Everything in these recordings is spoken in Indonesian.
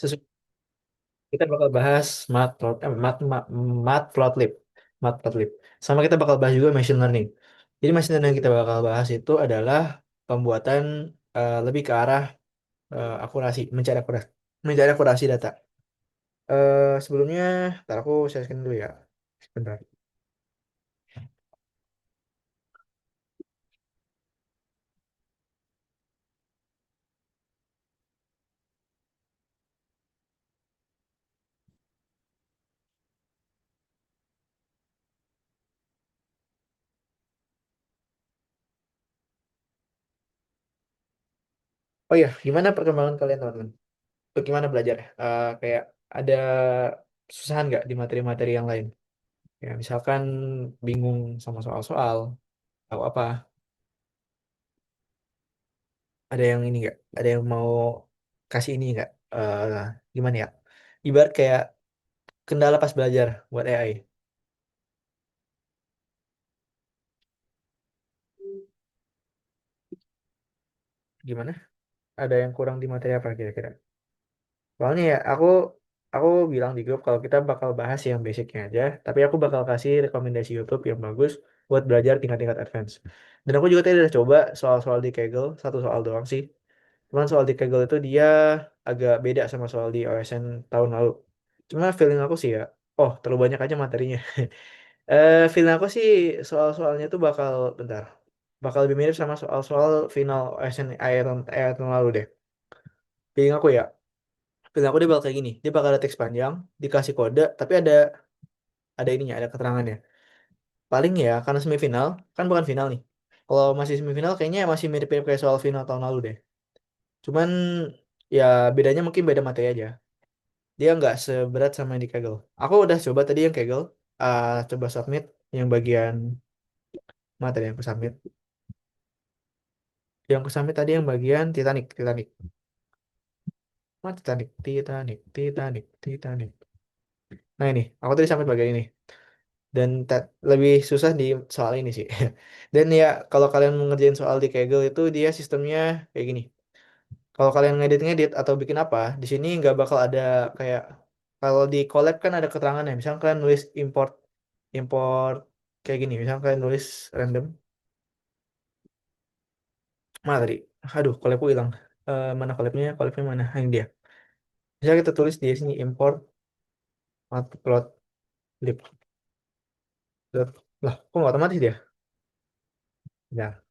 Sesu- Kita bakal bahas Matplotlib, Matplotlib. Sama kita bakal bahas juga machine learning. Jadi machine learning yang kita bakal bahas itu adalah pembuatan lebih ke arah akurasi, mencari akurasi data. Sebelumnya, ntar aku share dulu ya. Sebentar. Oh iya, gimana perkembangan kalian teman-teman? Bagaimana belajar? Kayak ada susahan nggak di materi-materi yang lain? Ya, misalkan bingung sama soal-soal, tahu apa? Ada yang ini nggak? Ada yang mau kasih ini nggak? Gimana ya? Ibarat kayak kendala pas belajar buat AI. Gimana? Ada yang kurang di materi apa kira-kira? Soalnya ya, aku bilang di grup kalau kita bakal bahas yang basicnya aja, tapi aku bakal kasih rekomendasi YouTube yang bagus buat belajar tingkat-tingkat advance. Dan aku juga tadi udah coba soal-soal di Kaggle, satu soal doang sih. Cuman soal di Kaggle itu dia agak beda sama soal di OSN tahun lalu. Cuma feeling aku sih ya, oh terlalu banyak aja materinya. Feeling aku sih soal-soalnya tuh bentar, bakal lebih mirip sama soal-soal final OSN akhir tahun lalu deh. Feeling aku ya. Film aku dia bakal kayak gini, dia bakal ada teks panjang, dikasih kode, tapi ada ininya, ada keterangannya. Paling ya, karena semifinal, kan bukan final nih. Kalau masih semifinal, kayaknya masih mirip-mirip kayak soal final tahun lalu deh. Cuman ya bedanya mungkin beda materi aja. Dia nggak seberat sama yang di Kaggle. Aku udah coba tadi yang Kaggle, coba submit yang bagian materi yang aku submit. Yang aku submit tadi yang bagian Titanic, Titanic. Titanic, Titanic, Titanic, Titanic. Nah ini, aku tadi submit bagian ini. Dan lebih susah di soal ini sih. Dan ya kalau kalian mengerjain soal di Kaggle itu dia sistemnya kayak gini. Kalau kalian ngedit-ngedit atau bikin apa, di sini nggak bakal ada kayak kalau di collab kan ada keterangannya. Misalnya kalian nulis import import kayak gini. Misalnya kalian nulis random. Mana tadi? Aduh, collabku hilang. Mana collabnya? Collabnya mana? Ini dia. Misalnya kita tulis di sini import matplotlib. Lah, kok nggak otomatis dia? Ya.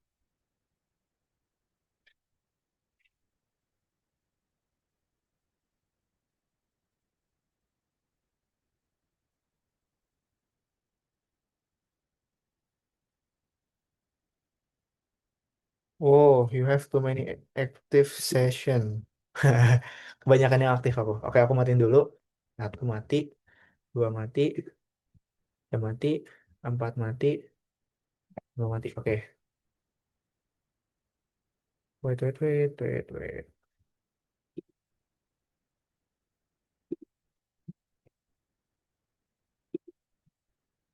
Oh, you have too many active session. Kebanyakan yang aktif aku. Oke, aku matiin dulu. Satu mati, dua mati, tiga mati, empat mati, lima mati. Oke. Wait, wait, wait, wait, wait.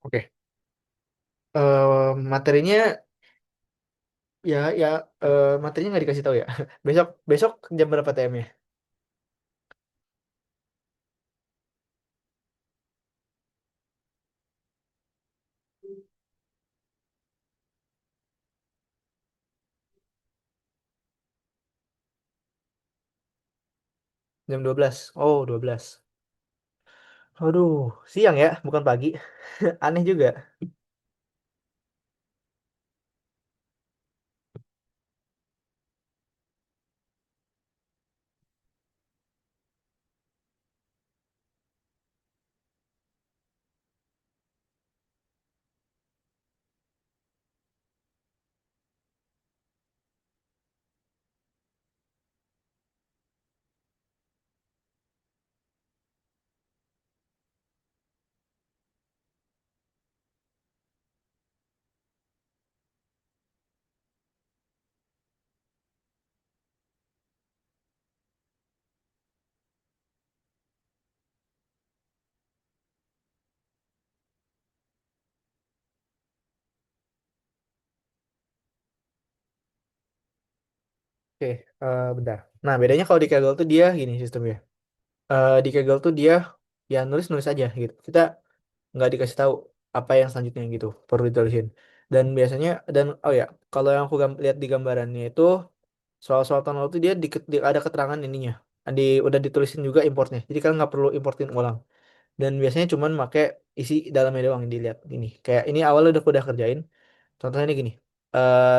Oke. Materinya ya materinya nggak dikasih tahu ya. Besok besok jam berapa TM-nya? Jam 12. Oh, 12. Aduh, siang ya, bukan pagi. Aneh juga. Oke, bentar. Nah, bedanya kalau di Kaggle tuh dia gini sistemnya. Di Kaggle tuh dia ya nulis-nulis aja gitu. Kita nggak dikasih tahu apa yang selanjutnya gitu, perlu ditulisin. Dan biasanya dan oh ya, kalau yang aku lihat di gambarannya itu soal-soal tahun lalu tuh dia ada keterangan ininya. Udah ditulisin juga importnya. Jadi kan nggak perlu importin ulang. Dan biasanya cuman make isi dalamnya doang yang dilihat ini. Kayak ini awalnya udah aku udah kerjain. Contohnya ini gini.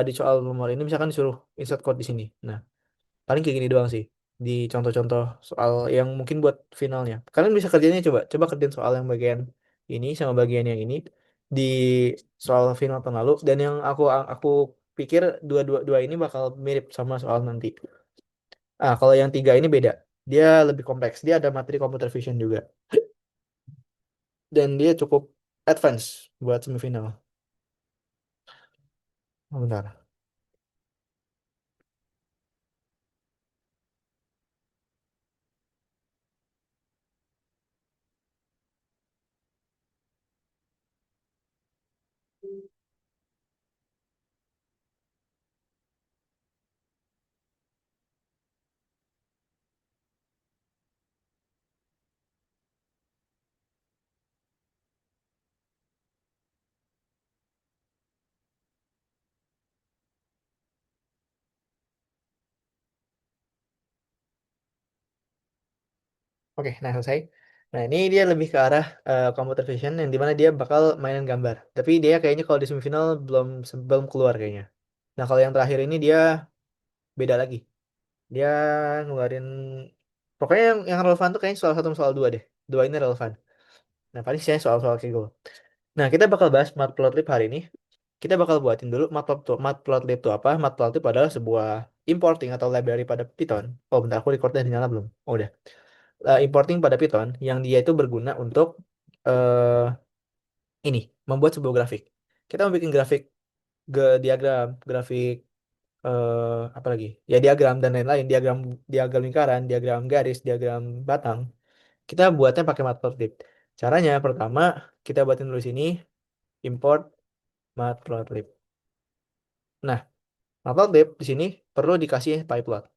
Di soal nomor ini misalkan disuruh insert code di sini. Nah, paling kayak gini doang sih di contoh-contoh soal yang mungkin buat finalnya. Kalian bisa kerjanya coba coba kerjain soal yang bagian ini sama bagian yang ini di soal final tahun lalu dan yang aku pikir dua ini bakal mirip sama soal nanti. Kalau yang tiga ini beda. Dia lebih kompleks. Dia ada materi computer vision juga dan dia cukup advance buat semifinal. Oh, bentar. Oke, nah selesai. Nah, ini dia lebih ke arah computer vision yang dimana dia bakal mainin gambar. Tapi dia kayaknya kalau di semifinal belum keluar kayaknya. Nah, kalau yang terakhir ini dia beda lagi. Dia ngeluarin pokoknya yang relevan tuh kayaknya soal satu sama soal dua deh. Dua ini relevan. Nah, paling sih soal-soal kayak gitu. Nah, kita bakal bahas matplotlib hari ini. Kita bakal buatin dulu matplotlib itu apa? Matplotlib adalah sebuah importing atau library pada Python. Oh, bentar, aku recordnya dinyala belum? Oh, udah. Importing pada Python yang dia itu berguna untuk eh ini membuat sebuah grafik. Kita mau bikin grafik diagram, grafik apa lagi? Ya diagram dan lain-lain, diagram diagram lingkaran, diagram garis, diagram batang. Kita buatnya pakai Matplotlib. Caranya pertama kita buatin dulu sini import Matplotlib. Nah, Matplotlib di sini perlu dikasih pyplot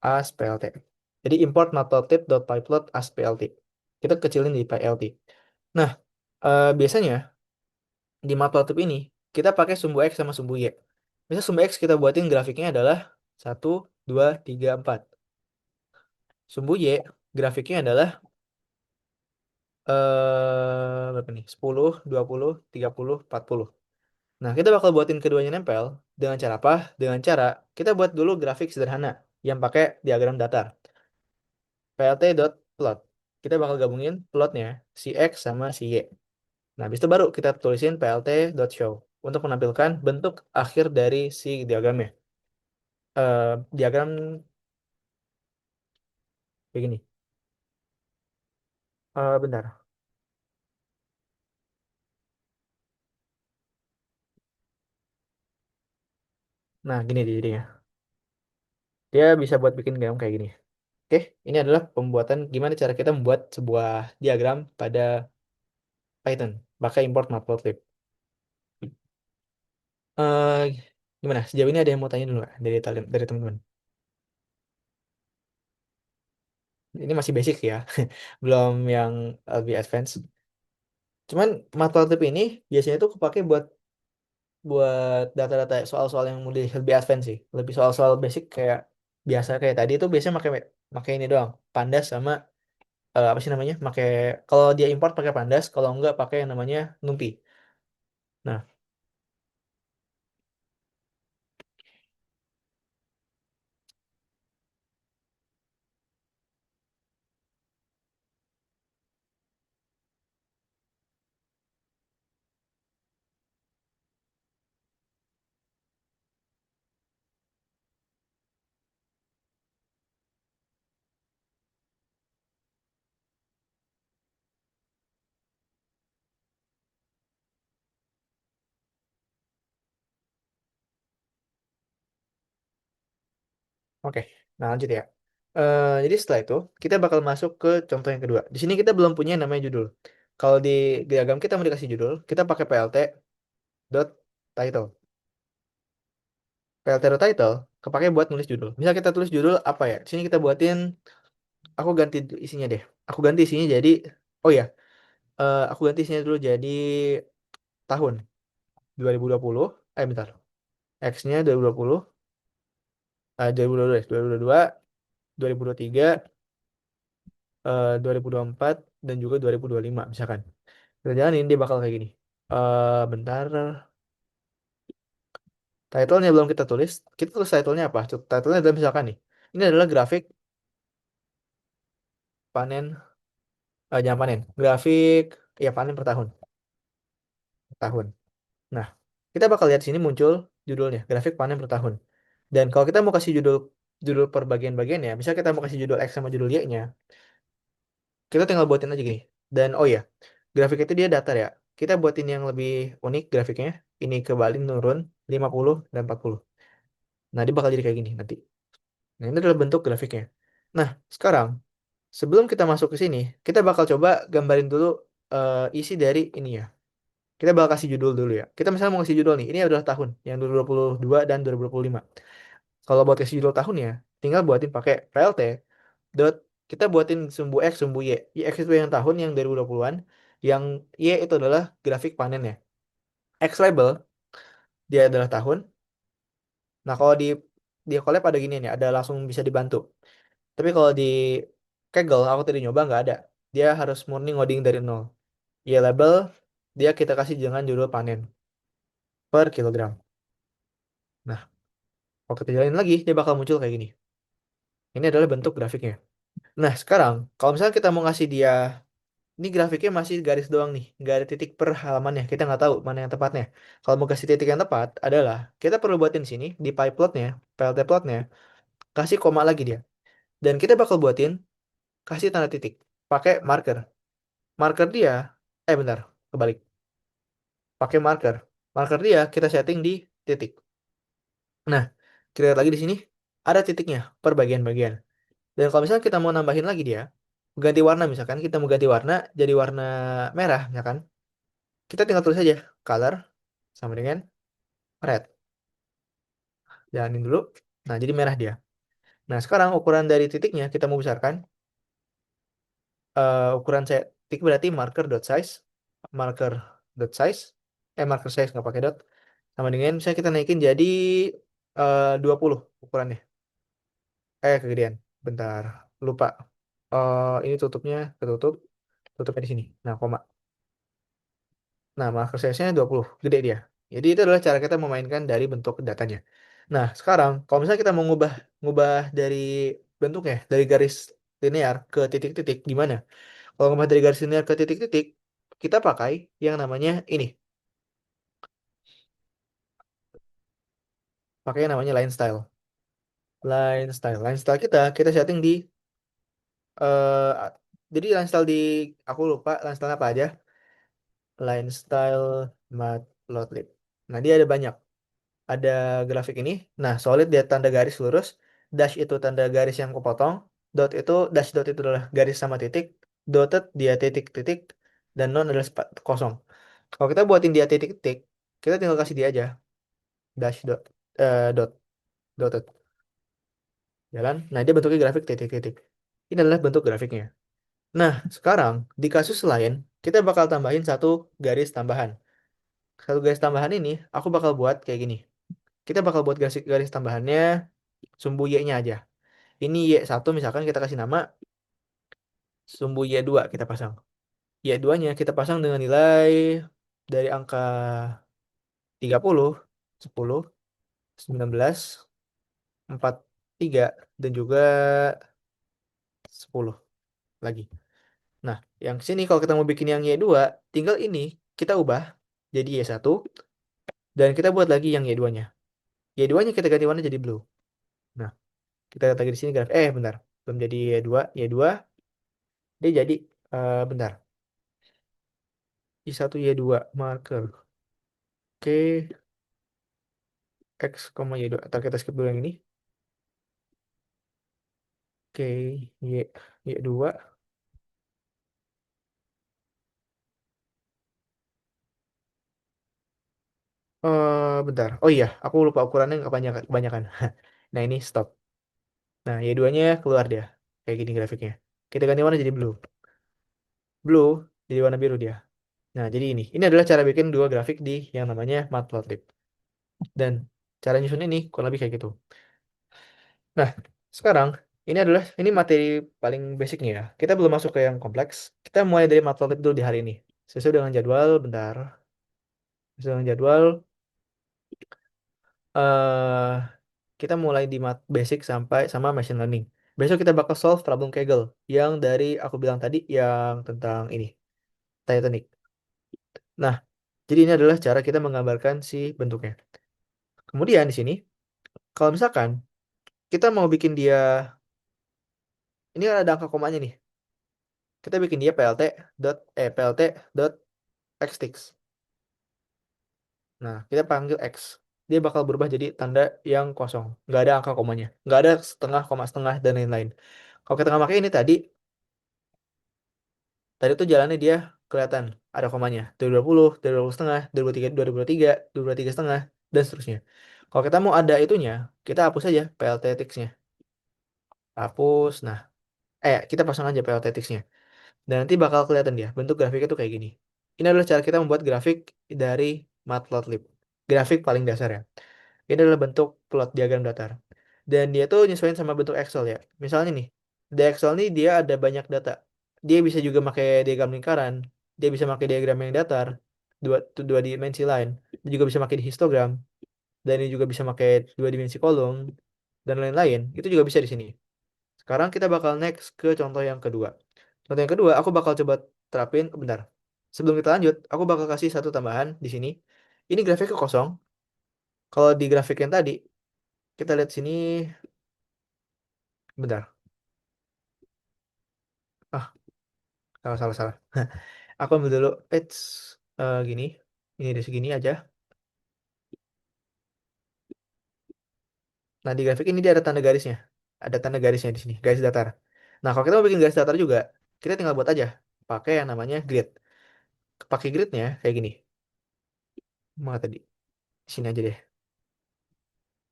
ASPLT. Jadi import matplotlib.pyplot ASPLT. Kita kecilin di PLT. Nah, biasanya di matplotlib ini kita pakai sumbu X sama sumbu Y. Misal sumbu X kita buatin grafiknya adalah 1, 2, 3, 4. Sumbu Y grafiknya adalah berapa nih? 10, 20, 30, 40. Nah, kita bakal buatin keduanya nempel dengan cara apa? Dengan cara kita buat dulu grafik sederhana yang pakai diagram datar. plt.plot. Kita bakal gabungin plotnya si X sama si Y. Nah, habis itu baru kita tulisin plt.show untuk menampilkan bentuk akhir dari si diagramnya. Diagram begini. Bentar. Nah, gini jadinya. Dia bisa buat bikin diagram kayak gini. Oke, ini adalah pembuatan gimana cara kita membuat sebuah diagram pada Python. Pakai import matplotlib. Eh, Gimana? Sejauh ini ada yang mau tanya dulu nggak dari teman-teman? Ini masih basic ya, belum yang lebih advance. Cuman matplotlib ini biasanya tuh kepake buat buat data-data soal-soal yang lebih advance sih. Lebih soal-soal basic kayak biasa kayak tadi itu biasanya pakai pakai ini doang. Pandas sama apa sih namanya? Pakai kalau dia import pakai Pandas, kalau enggak pakai yang namanya NumPy. Nah, oke. Nah, lanjut ya. Jadi setelah itu kita bakal masuk ke contoh yang kedua. Di sini kita belum punya yang namanya judul. Kalau di diagram kita mau dikasih judul, kita pakai plt dot title. Plt dot title kepake buat nulis judul. Misal kita tulis judul apa ya? Di sini kita buatin aku ganti isinya deh. Aku ganti isinya jadi, oh ya, aku ganti isinya dulu jadi tahun 2020. Bentar. X-nya 2020, 2022, 2022, 2023, 2024, dan juga 2025 misalkan. Kita jalanin dia bakal kayak gini. Bentar. Title-nya belum kita tulis. Kita tulis title-nya apa? Title-nya adalah misalkan nih. Ini adalah grafik panen, jangan panen. Grafik, ya panen per tahun. Per tahun. Nah, kita bakal lihat sini muncul judulnya, grafik panen per tahun. Dan kalau kita mau kasih judul judul per bagian-bagian ya, misal kita mau kasih judul X sama judul Y-nya, kita tinggal buatin aja gini. Dan oh ya, grafik itu dia datar ya. Kita buatin yang lebih unik grafiknya. Ini kembali nurun 50 dan 40. Nah, dia bakal jadi kayak gini nanti. Nah, ini adalah bentuk grafiknya. Nah, sekarang sebelum kita masuk ke sini, kita bakal coba gambarin dulu isi dari ini ya. Kita bakal kasih judul dulu ya. Kita misalnya mau kasih judul nih, ini adalah tahun yang 2022 dan 2025. Kalau buat kasih judul tahunnya, tinggal buatin pakai plt dot, kita buatin sumbu X, sumbu Y. X itu yang tahun yang 2020-an, yang Y itu adalah grafik panennya. X label dia adalah tahun. Nah, kalau di collab ada gini nih, ada langsung bisa dibantu. Tapi kalau di Kaggle aku tadi nyoba nggak ada. Dia harus murni ngoding dari nol. Y label dia kita kasih dengan judul panen per kilogram. Nah, kalau kita jalanin lagi, dia bakal muncul kayak gini. Ini adalah bentuk grafiknya. Nah, sekarang kalau misalnya kita mau ngasih dia, ini grafiknya masih garis doang nih, nggak ada titik per halamannya. Kita nggak tahu mana yang tepatnya. Kalau mau kasih titik yang tepat adalah kita perlu buatin sini di pie plotnya, plt plotnya, kasih koma lagi dia. Dan kita bakal buatin kasih tanda titik pakai marker. Marker dia, bentar, kebalik. Pakai marker. Marker dia kita setting di titik. Nah, kita lihat lagi di sini ada titiknya per bagian-bagian. Dan kalau misalnya kita mau nambahin lagi dia, ganti warna misalkan, kita mau ganti warna jadi warna merah misalkan, kita tinggal tulis aja color sama dengan red. Jalanin dulu. Nah, jadi merah dia. Nah, sekarang ukuran dari titiknya kita mau besarkan. Ukuran saya titik berarti marker dot size, marker dot size, marker size nggak pakai dot. Sama dengan misalnya kita naikin jadi 20 ukurannya. Kegedean. Bentar, lupa. Ini tutupnya ketutup, tutupnya di sini. Nah, koma. Nah, marker size-nya 20, gede dia. Jadi itu adalah cara kita memainkan dari bentuk datanya. Nah, sekarang kalau misalnya kita mau ngubah ngubah dari bentuknya, dari garis linear ke titik-titik, gimana? Kalau ngubah dari garis linear ke titik-titik, kita pakai yang namanya ini. Pakai yang namanya line style. Line style. Line style kita setting di eh jadi line style di, aku lupa line style apa aja. Line style matplotlib. Nah, dia ada banyak. Ada grafik ini. Nah, solid dia tanda garis lurus, dash itu tanda garis yang kepotong, dot itu dash dot itu adalah garis sama titik, dotted dia titik-titik, dan non adalah kosong. Kalau kita buatin dia titik-titik, kita tinggal kasih dia aja dash dot, dot dotted jalan. Nah, dia bentuknya grafik titik-titik. Ini adalah bentuk grafiknya. Nah, sekarang di kasus lain kita bakal tambahin satu garis tambahan. Satu garis tambahan ini aku bakal buat kayak gini. Kita bakal buat garis garis tambahannya sumbu Y-nya aja. Ini Y1 misalkan kita kasih nama sumbu Y2 kita pasang. Y2-nya kita pasang dengan nilai dari angka 30, 10, 19, 43, dan juga 10 lagi. Nah, yang sini kalau kita mau bikin yang Y2, tinggal ini kita ubah jadi Y1 dan kita buat lagi yang Y2-nya. Y2-nya kita ganti warna jadi blue. Nah, kita lihat lagi di sini graf. Bentar. Belum jadi Y2. Y2 dia jadi bentar. Y1 Y2 marker. Oke, X, Y2. Ntar kita skip dulu yang ini. Oke, Y, Y2. Bentar. Oh iya, aku lupa ukurannya nggak kebanyakan. Nah, ini stop. Nah, Y2-nya keluar dia. Kayak gini grafiknya. Kita ganti warna jadi blue. Blue jadi warna biru dia. Nah, jadi ini adalah cara bikin dua grafik di yang namanya Matplotlib. Dan cara nyusun ini kurang lebih kayak gitu. Nah, sekarang ini materi paling basicnya ya. Kita belum masuk ke yang kompleks. Kita mulai dari Matplotlib dulu di hari ini. Sesuai dengan jadwal, bentar. Sesuai dengan jadwal, eh kita mulai di basic sampai sama machine learning. Besok kita bakal solve problem Kaggle yang dari aku bilang tadi yang tentang ini, Titanic. Nah, jadi ini adalah cara kita menggambarkan si bentuknya. Kemudian di sini, kalau misalkan kita mau bikin dia, ini kan ada angka komanya nih. Kita bikin dia plt dot xtix. Nah, kita panggil x. Dia bakal berubah jadi tanda yang kosong. Nggak ada angka komanya. Nggak ada setengah, koma setengah, dan lain-lain. Kalau kita nggak pakai ini tadi tuh jalannya dia kelihatan ada komanya. 2020, 2020 setengah, 2023, 2023, 2023 setengah, dan seterusnya. Kalau kita mau ada itunya, kita hapus aja plt tix-nya. Hapus. Nah, kita pasang aja plt tix-nya. Dan nanti bakal kelihatan dia. Bentuk grafiknya tuh kayak gini. Ini adalah cara kita membuat grafik dari Matplotlib. Grafik paling dasar ya. Ini adalah bentuk plot diagram datar. Dan dia tuh nyesuaiin sama bentuk Excel ya. Misalnya nih, di Excel nih dia ada banyak data. Dia bisa juga pakai diagram lingkaran. Dia bisa pakai diagram yang datar. Dua dimensi lain. Dia juga bisa pakai di histogram. Dan ini juga bisa pakai dua dimensi kolom. Dan lain-lain. Itu juga bisa di sini. Sekarang kita bakal next ke contoh yang kedua. Contoh yang kedua, aku bakal coba terapin. Bentar. Sebelum kita lanjut, aku bakal kasih satu tambahan di sini. Ini grafiknya kosong. Kalau di grafik yang tadi, kita lihat sini. Bentar. Ah, salah, salah, salah. Aku ambil dulu page gini. Ini di segini aja. Nah, di grafik ini dia ada tanda garisnya. Ada tanda garisnya di sini, garis datar. Nah, kalau kita mau bikin garis datar juga, kita tinggal buat aja. Pakai yang namanya grid. Pakai gridnya kayak gini. Mana tadi? Di sini aja deh.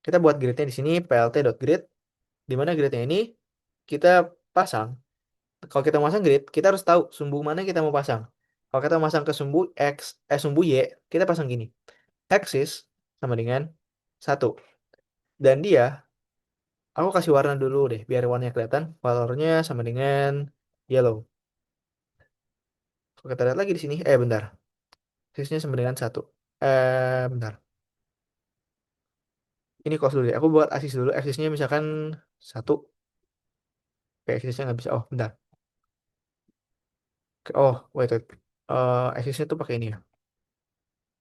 Kita buat gridnya di sini plt.grid. Di mana gridnya ini kita pasang. Kalau kita mau pasang grid, kita harus tahu sumbu mana yang kita mau pasang. Kalau kita mau pasang ke sumbu X, sumbu Y, kita pasang gini. Axis sama dengan 1. Dan dia, aku kasih warna dulu deh, biar warnanya kelihatan. Colornya sama dengan yellow. Kalau kita lihat lagi di sini, bentar. Axisnya sama dengan 1. Bentar. Ini close dulu ya. Aku buat axis dulu. Axisnya misalkan 1. Oke, axisnya nggak bisa. Oh, bentar. Oke, oh, wait, wait. Axisnya tuh pakai ini ya.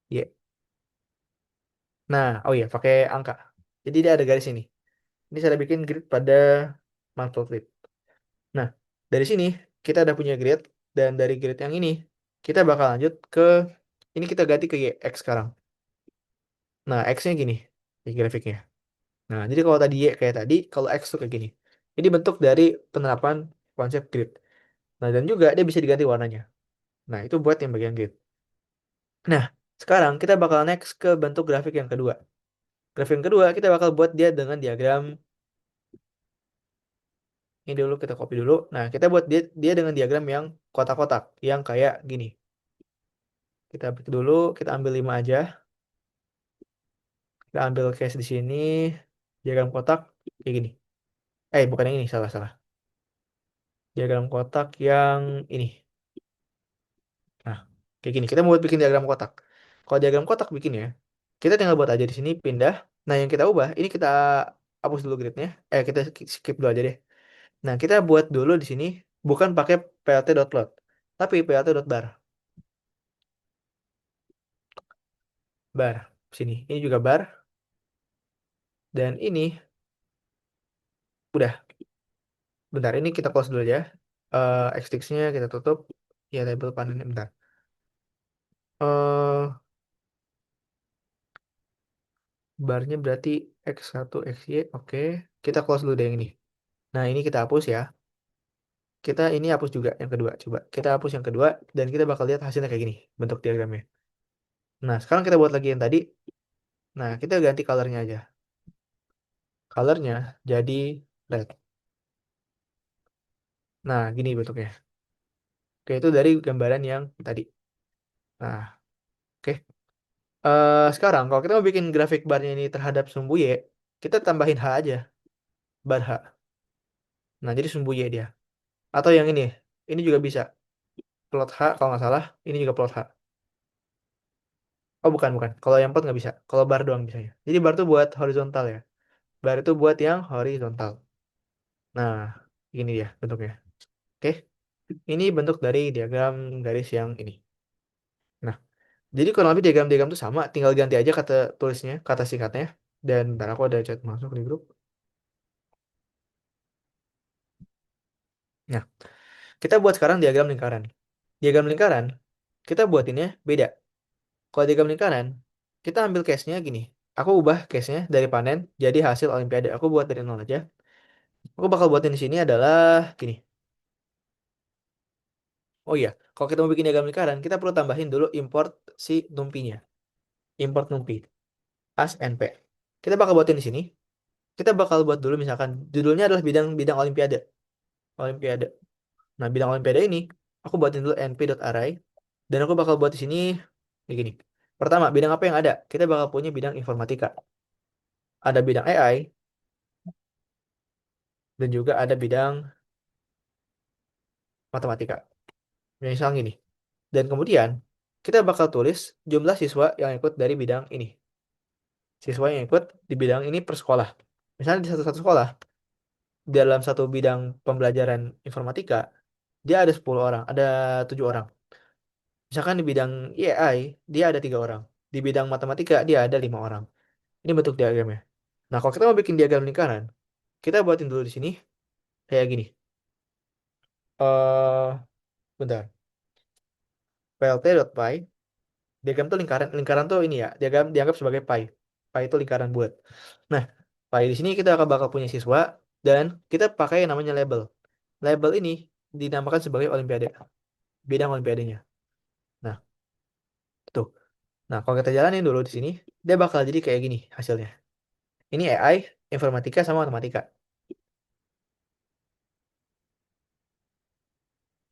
Y. Nah, oh iya, pakai angka. Jadi dia ada garis ini. Ini saya bikin grid pada Matplotlib. Nah, dari sini kita udah punya grid dan dari grid yang ini kita bakal lanjut ke ini kita ganti ke X sekarang. Nah, X-nya gini di grafiknya. Nah, jadi kalau tadi Y kayak tadi, kalau X tuh kayak gini. Ini bentuk dari penerapan konsep grid. Nah, dan juga dia bisa diganti warnanya. Nah, itu buat yang bagian grid. Nah, sekarang kita bakal next ke bentuk grafik yang kedua. Grafik yang kedua kita bakal buat dia dengan diagram ini dulu kita copy dulu. Nah, kita buat dia dengan diagram yang kotak-kotak, yang kayak gini. Kita ambil dulu, kita ambil 5 aja. Kita ambil case di sini, diagram kotak kayak gini. Bukan yang ini, salah salah. Diagram kotak yang ini. Nah, kayak gini. Kita mau buat bikin diagram kotak. Kalau diagram kotak bikin ya, kita tinggal buat aja di sini, pindah. Nah, yang kita ubah, ini kita hapus dulu gridnya. Kita skip dulu aja deh. Nah, kita buat dulu di sini, bukan pakai plt.plot, tapi plt.bar. Bar. Sini. Ini juga bar. Dan ini udah. Bentar, ini kita close dulu ya. Xtix-nya kita tutup. Ya, label panennya bentar. eh Barnya berarti X1, XY. Oke. Kita close dulu deh yang ini. Nah, ini kita hapus ya. Kita ini hapus juga yang kedua. Coba. Kita hapus yang kedua. Dan kita bakal lihat hasilnya kayak gini. Bentuk diagramnya. Nah, sekarang kita buat lagi yang tadi. Nah, kita ganti colornya aja. Colornya jadi red. Nah, gini bentuknya. Oke, itu dari gambaran yang tadi. Nah, oke. Sekarang kalau kita mau bikin grafik barnya ini terhadap sumbu Y, kita tambahin H aja, bar H. Nah, jadi sumbu Y dia. Atau yang ini juga bisa. Plot H kalau nggak salah, ini juga plot H. Oh, bukan, bukan. Kalau yang plot nggak bisa. Kalau bar doang bisa ya. Jadi bar itu buat horizontal ya. Bar itu buat yang horizontal. Nah, ini dia bentuknya. Oke, ini bentuk dari diagram garis yang ini. Nah, jadi kurang lebih diagram-diagram itu sama, tinggal ganti aja kata tulisnya, kata singkatnya. Dan ntar aku ada chat masuk di grup. Nah, kita buat sekarang diagram lingkaran. Diagram lingkaran, kita buatinnya beda. Kalau diagram lingkaran, kita ambil case-nya gini. Aku ubah case-nya dari panen jadi hasil olimpiade. Aku buat dari nol aja. Aku bakal buatin di sini adalah gini. Oh iya, kalau kita mau bikin diagram lingkaran, kita perlu tambahin dulu import si numpinya. Import numpi, as np. Kita bakal buatin di sini. Kita bakal buat dulu misalkan judulnya adalah bidang-bidang olimpiade. Olimpiade. Nah, bidang olimpiade ini aku buatin dulu np.array dan aku bakal buat di sini kayak gini. Pertama, bidang apa yang ada? Kita bakal punya bidang informatika. Ada bidang AI dan juga ada bidang matematika. Misalnya gini. Dan kemudian kita bakal tulis jumlah siswa yang ikut dari bidang ini. Siswa yang ikut di bidang ini per sekolah. Misalnya di satu-satu sekolah, dalam satu bidang pembelajaran informatika, dia ada 10 orang, ada 7 orang. Misalkan di bidang AI, dia ada 3 orang. Di bidang matematika, dia ada 5 orang. Ini bentuk diagramnya. Nah, kalau kita mau bikin diagram lingkaran, kita buatin dulu di sini kayak gini. Bentar. plt.py, diagram tuh lingkaran. Lingkaran tuh ini ya, diagram dianggap sebagai pi. Pi itu lingkaran bulat. Nah, pi di sini kita akan bakal punya siswa dan kita pakai yang namanya label. Label ini dinamakan sebagai olimpiade, bidang olimpiadenya. Nah, tuh. Nah, kalau kita jalanin dulu di sini, dia bakal jadi kayak gini hasilnya. Ini AI, informatika sama matematika.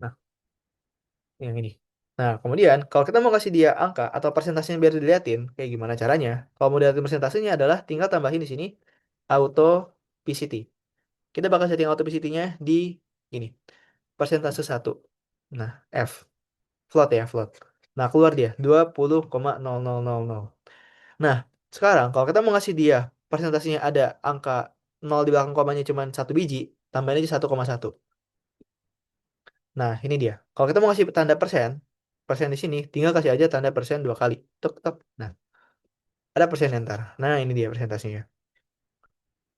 Nah, yang ini. Nah, kemudian kalau kita mau kasih dia angka atau persentasenya biar diliatin, kayak gimana caranya? Kalau mau dilihatin persentasenya adalah tinggal tambahin di sini auto PCT. Kita bakal setting auto PCT-nya di ini, persentase satu. Nah, F, float ya, float. Nah, keluar dia 20,0000. Nah, sekarang kalau kita mau ngasih dia persentasenya ada angka 0 di belakang komanya cuma satu biji, tambahin aja 1,1. Nah, ini dia. Kalau kita mau ngasih tanda persen, persen di sini, tinggal kasih aja tanda persen 2 kali. Tuk, tuk. Nah, ada persen ntar. Nah, ini dia persentasenya.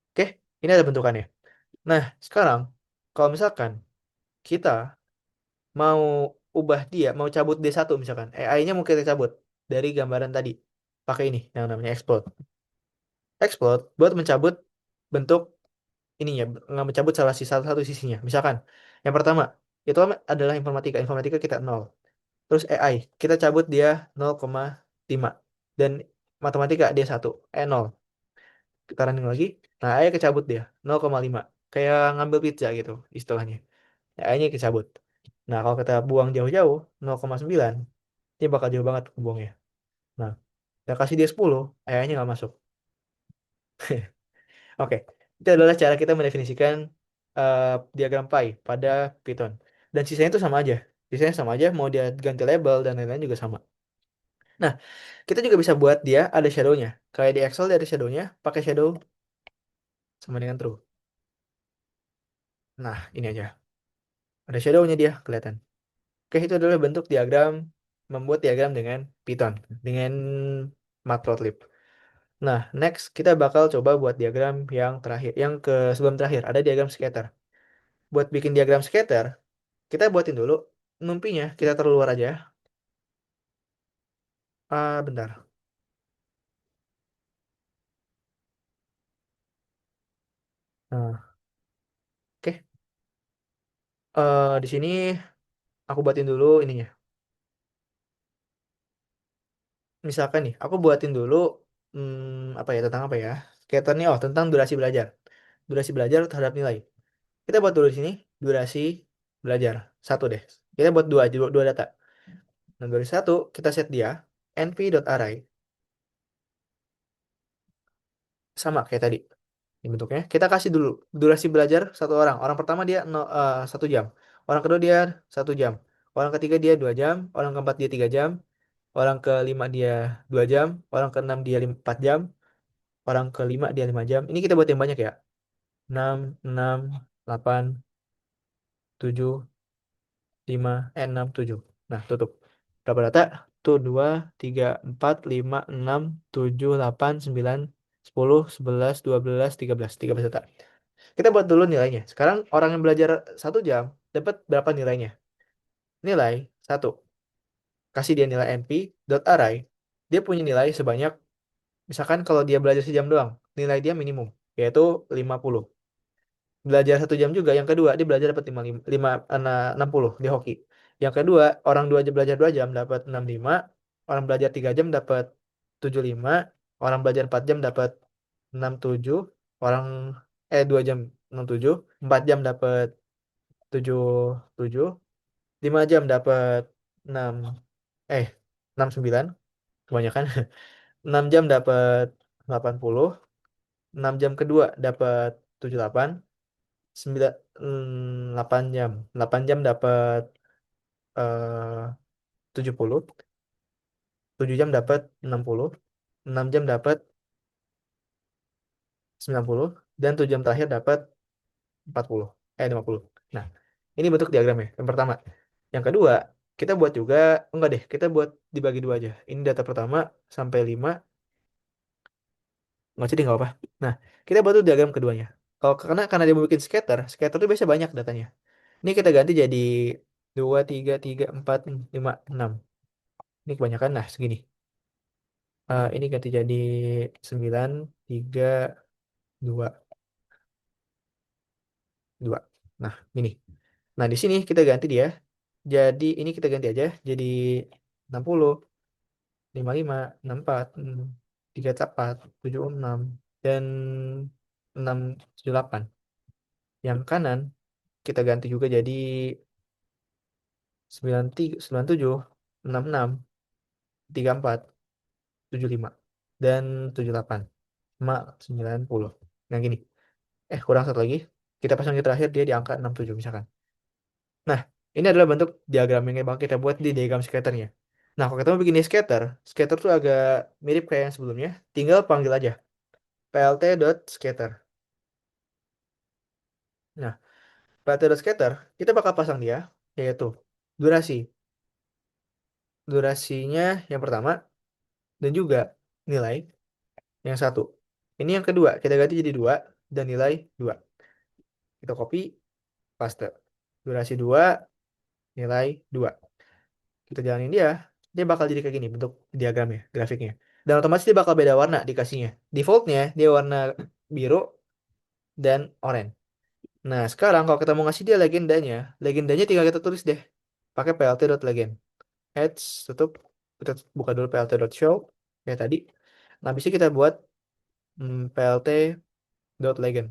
Oke, ini ada bentukannya. Nah, sekarang, kalau misalkan kita mau ubah dia, mau cabut D1 misalkan, AI-nya mau kita cabut dari gambaran tadi. Pakai ini, yang namanya explode. Explode buat mencabut bentuk ininya, nggak mencabut salah satu sisinya. Misalkan, yang pertama, itu adalah informatika. Informatika kita nol. Terus AI, kita cabut dia 0,5. Dan matematika dia 1, 0. Kita running lagi. Nah, AI kecabut dia 0,5. Kayak ngambil pizza gitu istilahnya. AI-nya kecabut. Nah, kalau kita buang jauh-jauh 0,9, dia bakal jauh banget buangnya. Nah, kita kasih dia 10, AI-nya nggak masuk. Oke, itu adalah cara kita mendefinisikan eh, diagram pie pada Python. Dan sisanya itu sama aja. Sisanya sama aja, mau dia ganti label dan lain-lain juga sama. Nah, kita juga bisa buat dia ada shadow-nya. Kayak di Excel dia ada shadow-nya, pakai shadow sama dengan true. Nah, ini aja. Ada shadow-nya dia, kelihatan. Oke, itu adalah bentuk diagram, membuat diagram dengan Python, dengan Matplotlib. Nah, next kita bakal coba buat diagram yang terakhir, yang ke sebelum terakhir, ada diagram scatter. Buat bikin diagram scatter, kita buatin dulu numpinya, kita taruh luar aja. Bentar. Nah, oke. Di sini aku buatin dulu ininya. Misalkan nih, aku buatin dulu apa ya tentang apa ya? Scatter nih, oh tentang durasi belajar. Durasi belajar terhadap nilai. Kita buat dulu di sini durasi. belajar. Satu deh. Kita buat dua, aja, dua data. Nah, dari satu, kita set dia np.array sama kayak tadi. Ini bentuknya. Kita kasih dulu durasi belajar satu orang. Orang pertama dia 1 jam. Orang kedua dia 1 jam. Orang ketiga dia 2 jam. Orang keempat dia 3 jam. Orang kelima dia 2 jam. Orang keenam dia 4 jam. Orang kelima dia 5 jam. Ini kita buat yang banyak ya. 6, 8, 7, 6, 7. Nah, tutup. Berapa data? Tuh, 2, 3, 4, 5, 6, 7, 8, 9, 10, 11, 12, 13. 13 data. Kita buat dulu nilainya. Sekarang orang yang belajar 1 jam dapat berapa nilainya? Nilai 1. Kasih dia nilai np dot array. Dia punya nilai sebanyak, misalkan kalau dia belajar sejam doang, nilai dia minimum, yaitu 50. Belajar 1 jam juga, yang kedua dia belajar dapat 60 di hoki. Yang kedua, orang 2 jam belajar 2 jam dapat 65. Orang belajar 3 jam dapat 75. Orang belajar 4 jam dapat 67. Orang 2 jam 67. 4 jam dapat 77. 5 jam dapat 6, 69 kebanyakan. 6 jam dapat 80. 6 jam kedua dapat 78. 8 jam. 8 jam dapat 70. 7 jam dapat 60. 6 jam dapat 90. Dan 7 jam terakhir dapat 40. 50. Nah, ini bentuk diagramnya. Yang pertama. Yang kedua, kita buat juga, enggak deh, kita buat dibagi dua aja. Ini data pertama sampai 5. Nggak jadi nggak apa. Nah, kita buat tuh diagram keduanya. Kalau karena dia mau bikin scatter, scatter tuh biasanya banyak datanya. Ini kita ganti jadi 2, 3, 3, 4, 5, 6. Ini kebanyakan, nah segini. Ini ganti jadi 9, 3, 2, 2. Nah, ini. Nah, di sini kita ganti dia. Jadi ini kita ganti aja jadi 60, 55, 64, 34, 76, dan 678. Yang kanan kita ganti juga jadi 93, 97, 66, 34, 75, dan 78, sama 90. Nah, gini. Kurang satu lagi. Kita pasang di terakhir dia di angka 67 misalkan. Nah, ini adalah bentuk diagram yang bakal kita buat di diagram scatternya. Nah, kalau kita mau bikin scatter, scatter tuh agak mirip kayak yang sebelumnya. Tinggal panggil aja plt.scatter. Nah, plt.scatter, kita bakal pasang dia, yaitu durasi. Durasinya yang pertama, dan juga nilai yang satu. Ini yang kedua, kita ganti jadi 2, dan nilai 2. Kita copy, paste. Durasi 2, nilai 2. Kita jalanin dia, dia bakal jadi kayak gini bentuk diagramnya, grafiknya. Dan otomatis dia bakal beda warna dikasihnya. Defaultnya dia warna biru dan oranye. Nah, sekarang kalau kita mau ngasih dia legendanya, legendanya tinggal kita tulis deh. Pakai plt.legend. Adds, tutup. Kita buka dulu plt.show kayak tadi. Nah, bisa kita buat plt.legend.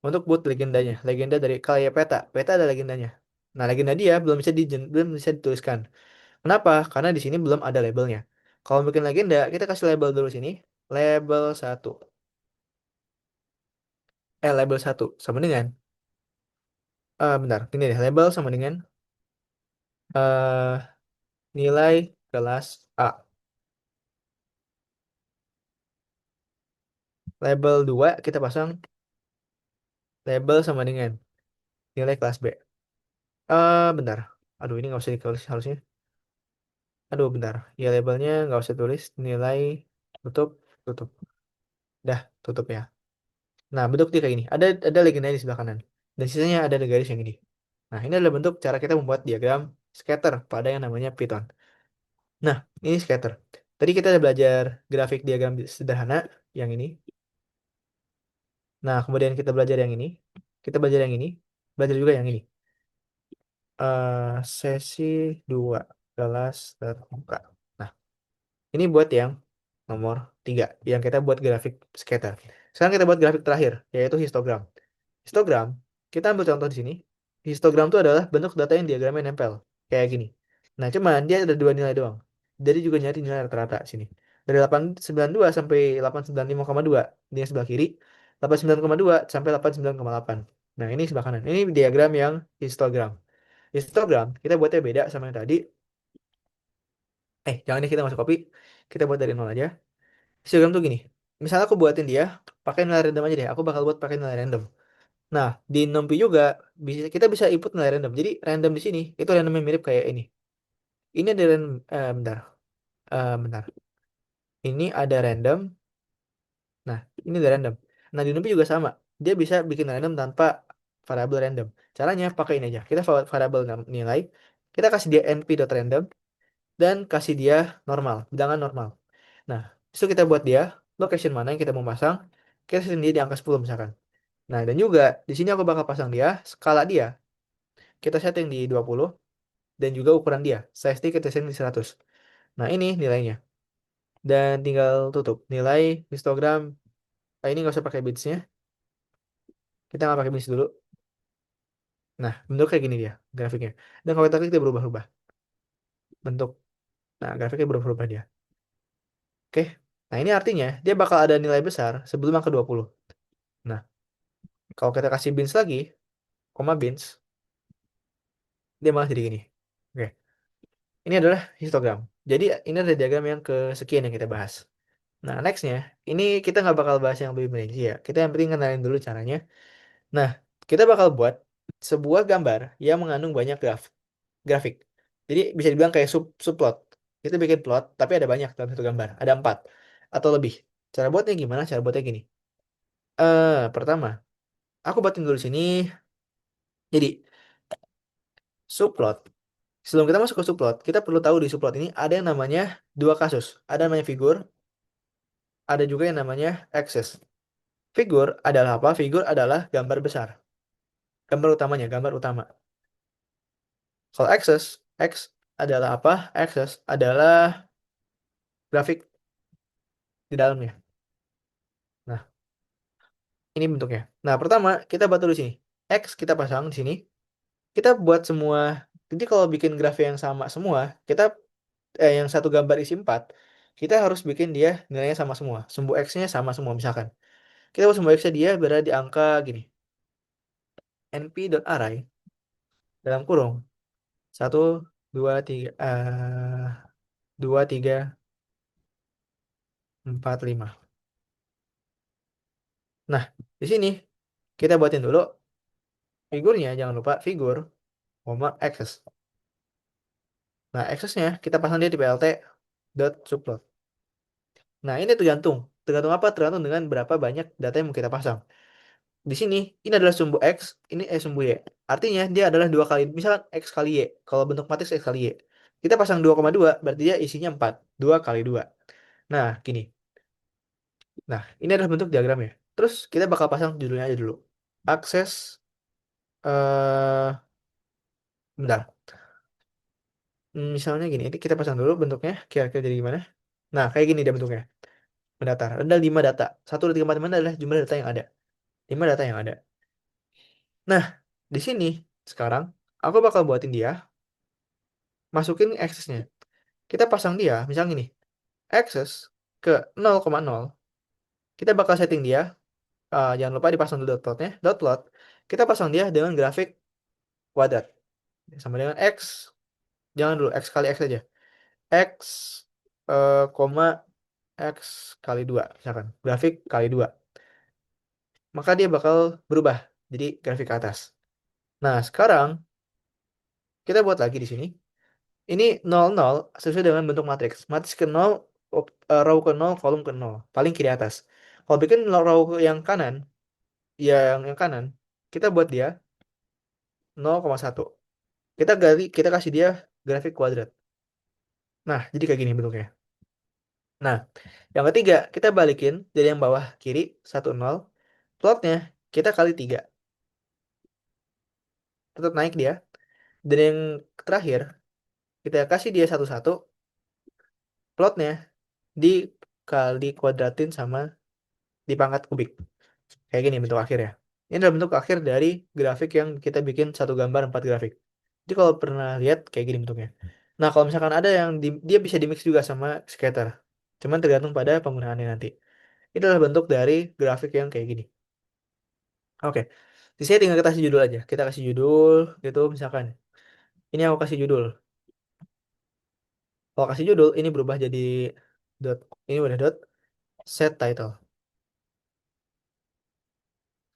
Untuk buat legendanya, legenda dari kayak peta. Peta ada legendanya. Nah, legenda dia belum bisa dituliskan. Kenapa? Karena di sini belum ada labelnya. Kalau bikin legenda, kita kasih label dulu sini. Label satu. Label satu sama dengan bentar, gini deh, label sama dengan eh nilai kelas A. Label 2 kita pasang label sama dengan nilai kelas B. Bentar. Aduh, ini nggak usah ditulis harusnya. Aduh, bentar. Ya, labelnya nggak usah tulis. Nilai tutup, tutup. Dah, tutup ya. Nah, bentuk dia kayak gini. Ada legenda di sebelah kanan. Dan sisanya ada garis yang ini. Nah, ini adalah bentuk cara kita membuat diagram scatter pada yang namanya Python. Nah, ini scatter. Tadi kita udah belajar grafik diagram sederhana yang ini. Nah, kemudian kita belajar yang ini. Kita belajar yang ini. Belajar juga yang ini. Sesi 2 kelas terbuka. Nah, ini buat yang nomor 3. Yang kita buat grafik scatter. Sekarang kita buat grafik terakhir, yaitu histogram. Histogram, kita ambil contoh di sini. Histogram itu adalah bentuk data yang diagramnya nempel. Kayak gini. Nah, cuman dia ada dua nilai doang. Jadi juga nyari nilai rata-rata sini. Dari 892 sampai 895,2 ini yang sebelah kiri. 89,2 sampai 89,8. Nah, ini sebelah kanan. Ini diagram yang histogram. Histogram kita buatnya beda sama yang tadi. Jangan deh kita masuk copy. Kita buat dari nol aja. Histogram tuh gini. Misalnya aku buatin dia pakai nilai random aja deh. Aku bakal buat pakai nilai random. Nah, di NumPy juga kita bisa input nilai random. Jadi random di sini itu random yang mirip kayak ini. Ini ada random, bentar, bentar. Ini ada random. Nah, ini ada random. Nah, di NumPy juga sama. Dia bisa bikin random tanpa variabel random. Caranya pakai ini aja. Kita variabel nilai. Kita kasih dia np.random dan kasih dia normal, bilangan normal. Nah, itu kita buat dia location mana yang kita mau pasang. Kita setting dia di angka 10 misalkan. Nah, dan juga di sini aku bakal pasang dia skala dia. Kita setting di 20 dan juga ukuran dia. Size dia kita setting di 100. Nah, ini nilainya. Dan tinggal tutup. Nilai histogram. Ini nggak usah pakai bitsnya. Kita nggak pakai bits dulu. Nah, bentuk kayak gini dia grafiknya. Dan kalau kita klik dia berubah-ubah. Bentuk. Nah, grafiknya berubah-ubah dia. Oke. Nah, ini artinya dia bakal ada nilai besar sebelum angka 20. Nah, kalau kita kasih bins lagi, koma bins, dia malah jadi gini. Oke. Ini adalah histogram. Jadi, ini adalah diagram yang kesekian yang kita bahas. Nah, nextnya, ini kita nggak bakal bahas yang lebih merinci ya. Kita yang penting kenalin dulu caranya. Nah, kita bakal buat sebuah gambar yang mengandung banyak grafik. Jadi bisa dibilang kayak subplot. Kita bikin plot, tapi ada banyak dalam satu gambar. Ada 4 atau lebih. Cara buatnya gimana? Cara buatnya gini. Pertama, aku buatin dulu sini. Jadi, subplot. Sebelum kita masuk ke subplot, kita perlu tahu di subplot ini ada yang namanya dua kasus. Ada namanya figur, ada juga yang namanya axis. Figur adalah apa? Figur adalah gambar besar. Gambar utamanya, gambar utama. Kalau axis, X adalah apa? Axis adalah grafik di dalamnya. Nah, ini bentuknya. Nah, pertama kita buat dulu sini. X kita pasang di sini. Kita buat semua. Jadi kalau bikin grafik yang sama semua, kita yang satu gambar isi 4, kita harus bikin dia nilainya sama semua. Sumbu X-nya sama semua misalkan. Kita buat sumbu X-nya dia berada di angka gini. np.array dalam kurung 1, 2, 3, 2, 3, 4, 5. Nah, di sini kita buatin dulu figurnya, jangan lupa figur, koma, axis. Nah, axisnya kita pasang dia di plt dot subplot. Nah, ini tergantung. Tergantung apa? Tergantung dengan berapa banyak data yang mau kita pasang. Di sini, ini adalah sumbu X, ini sumbu Y. Artinya, dia adalah dua kali, misalkan X kali Y. Kalau bentuk matriks X kali Y. Kita pasang 2,2, berarti dia isinya 4. 2 kali 2. Nah, gini. Nah, ini adalah bentuk diagramnya. Terus, kita bakal pasang judulnya aja dulu. Akses, eh bentar. Misalnya gini, ini kita pasang dulu bentuknya, kira-kira jadi gimana. Nah, kayak gini dia bentuknya. Mendatar. Ada 5 data. 1, 2, 3, 4, 5 adalah jumlah data yang ada. 5 data yang ada. Nah, di sini sekarang aku bakal buatin dia, masukin aksesnya. Kita pasang dia, misalnya gini, akses ke 0,0. Kita bakal setting dia, jangan lupa dipasang dulu dot plotnya, dot plot. Kita pasang dia dengan grafik kuadrat. Sama dengan X, jangan dulu, X kali X aja. X, koma, X kali 2, misalkan. Grafik kali 2. Maka dia bakal berubah jadi grafik ke atas. Nah, sekarang kita buat lagi di sini. Ini 00 sesuai dengan bentuk matriks. Matriks ke 0, row ke 0, kolom ke 0. Paling kiri atas. Kalau bikin row yang kanan, yang kanan, kita buat dia 0,1. Kita kasih dia grafik kuadrat. Nah, jadi kayak gini bentuknya. Nah, yang ketiga, kita balikin dari yang bawah kiri 10. Plotnya kita kali 3. Tetap naik dia. Dan yang terakhir, kita kasih dia 1,1. Plotnya dikali kuadratin sama dipangkat kubik. Kayak gini bentuk akhirnya. Ini adalah bentuk akhir dari grafik yang kita bikin satu gambar 4 grafik. Jadi kalau pernah lihat kayak gini bentuknya. Nah, kalau misalkan ada yang dia bisa dimix juga sama scatter. Cuman tergantung pada penggunaannya nanti. Ini adalah bentuk dari grafik yang kayak gini. Oke. Di sini tinggal kita kasih judul aja. Kita kasih judul gitu misalkan. Ini aku kasih judul. Kalau kasih judul ini berubah jadi dot. Ini udah dot set title.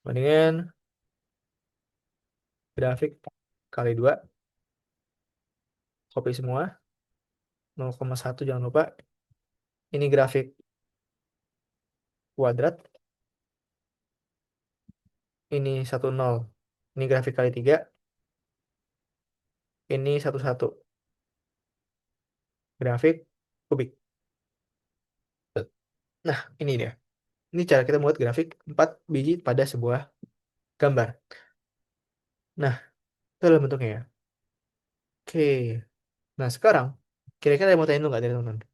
Bandingin grafik kali 2, copy semua, 0,1 jangan lupa. Ini grafik kuadrat, ini 10. Ini grafik kali 3, ini 11. Grafik kubik. Nah, ini dia. Ini cara kita membuat grafik 4 biji pada sebuah gambar. Nah, itu adalah bentuknya ya. Oke. Nah, sekarang kira-kira ada yang mau tanya dulu nggak dari teman-teman?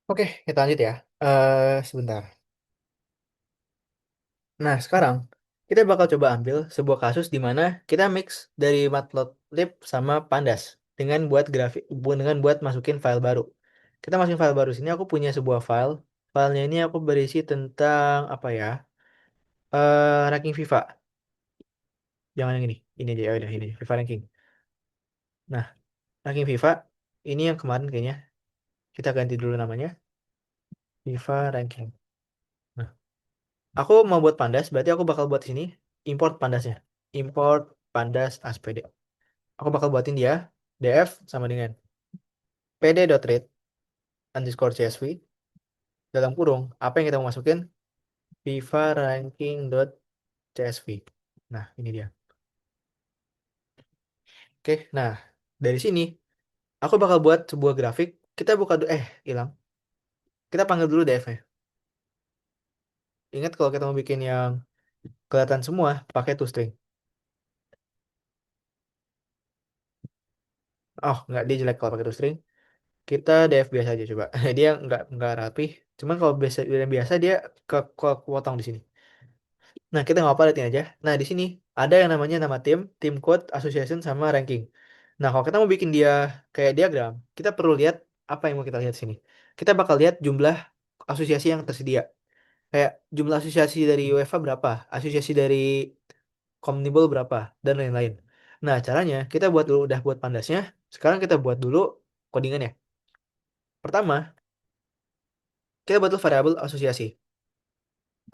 Oke, kita lanjut ya. Sebentar. Nah, sekarang kita bakal coba ambil sebuah kasus di mana kita mix dari Matplotlib sama Pandas dengan buat grafik, dengan buat masukin file baru. Kita masukin file baru sini. Aku punya sebuah file. Filenya ini aku berisi tentang apa ya? Ranking FIFA. Jangan yang ini. Ini aja, ya udah ini FIFA ranking. Nah, ranking FIFA ini yang kemarin kayaknya kita ganti dulu namanya FIFA ranking. Nah, aku mau buat Pandas, berarti aku bakal buat sini import Pandasnya. Import Pandas ASPD. Aku bakal buatin dia df sama dengan pd.read underscore csv dalam kurung apa yang kita mau masukin FIFA ranking.csv. Nah, ini dia. Oke, nah dari sini aku bakal buat sebuah grafik. Kita buka dulu, hilang. Kita panggil dulu df-nya. Ingat kalau kita mau bikin yang kelihatan semua, pakai toString. Oh, nggak, dia jelek kalau pakai toString. Kita df biasa aja coba. Dia nggak rapi. Cuman kalau biasa yang biasa dia kepotong di sini. Nah, kita nggak apa liatin aja. Nah, di sini ada yang namanya nama tim, tim code, association, sama ranking. Nah, kalau kita mau bikin dia kayak diagram, kita perlu lihat apa yang mau kita lihat sini. Kita bakal lihat jumlah asosiasi yang tersedia. Kayak jumlah asosiasi dari UEFA berapa, asosiasi dari Comnibol berapa, dan lain-lain. Nah, caranya kita buat dulu, udah buat pandasnya. Sekarang kita buat dulu codingannya. Pertama, kita buat dulu variabel asosiasi.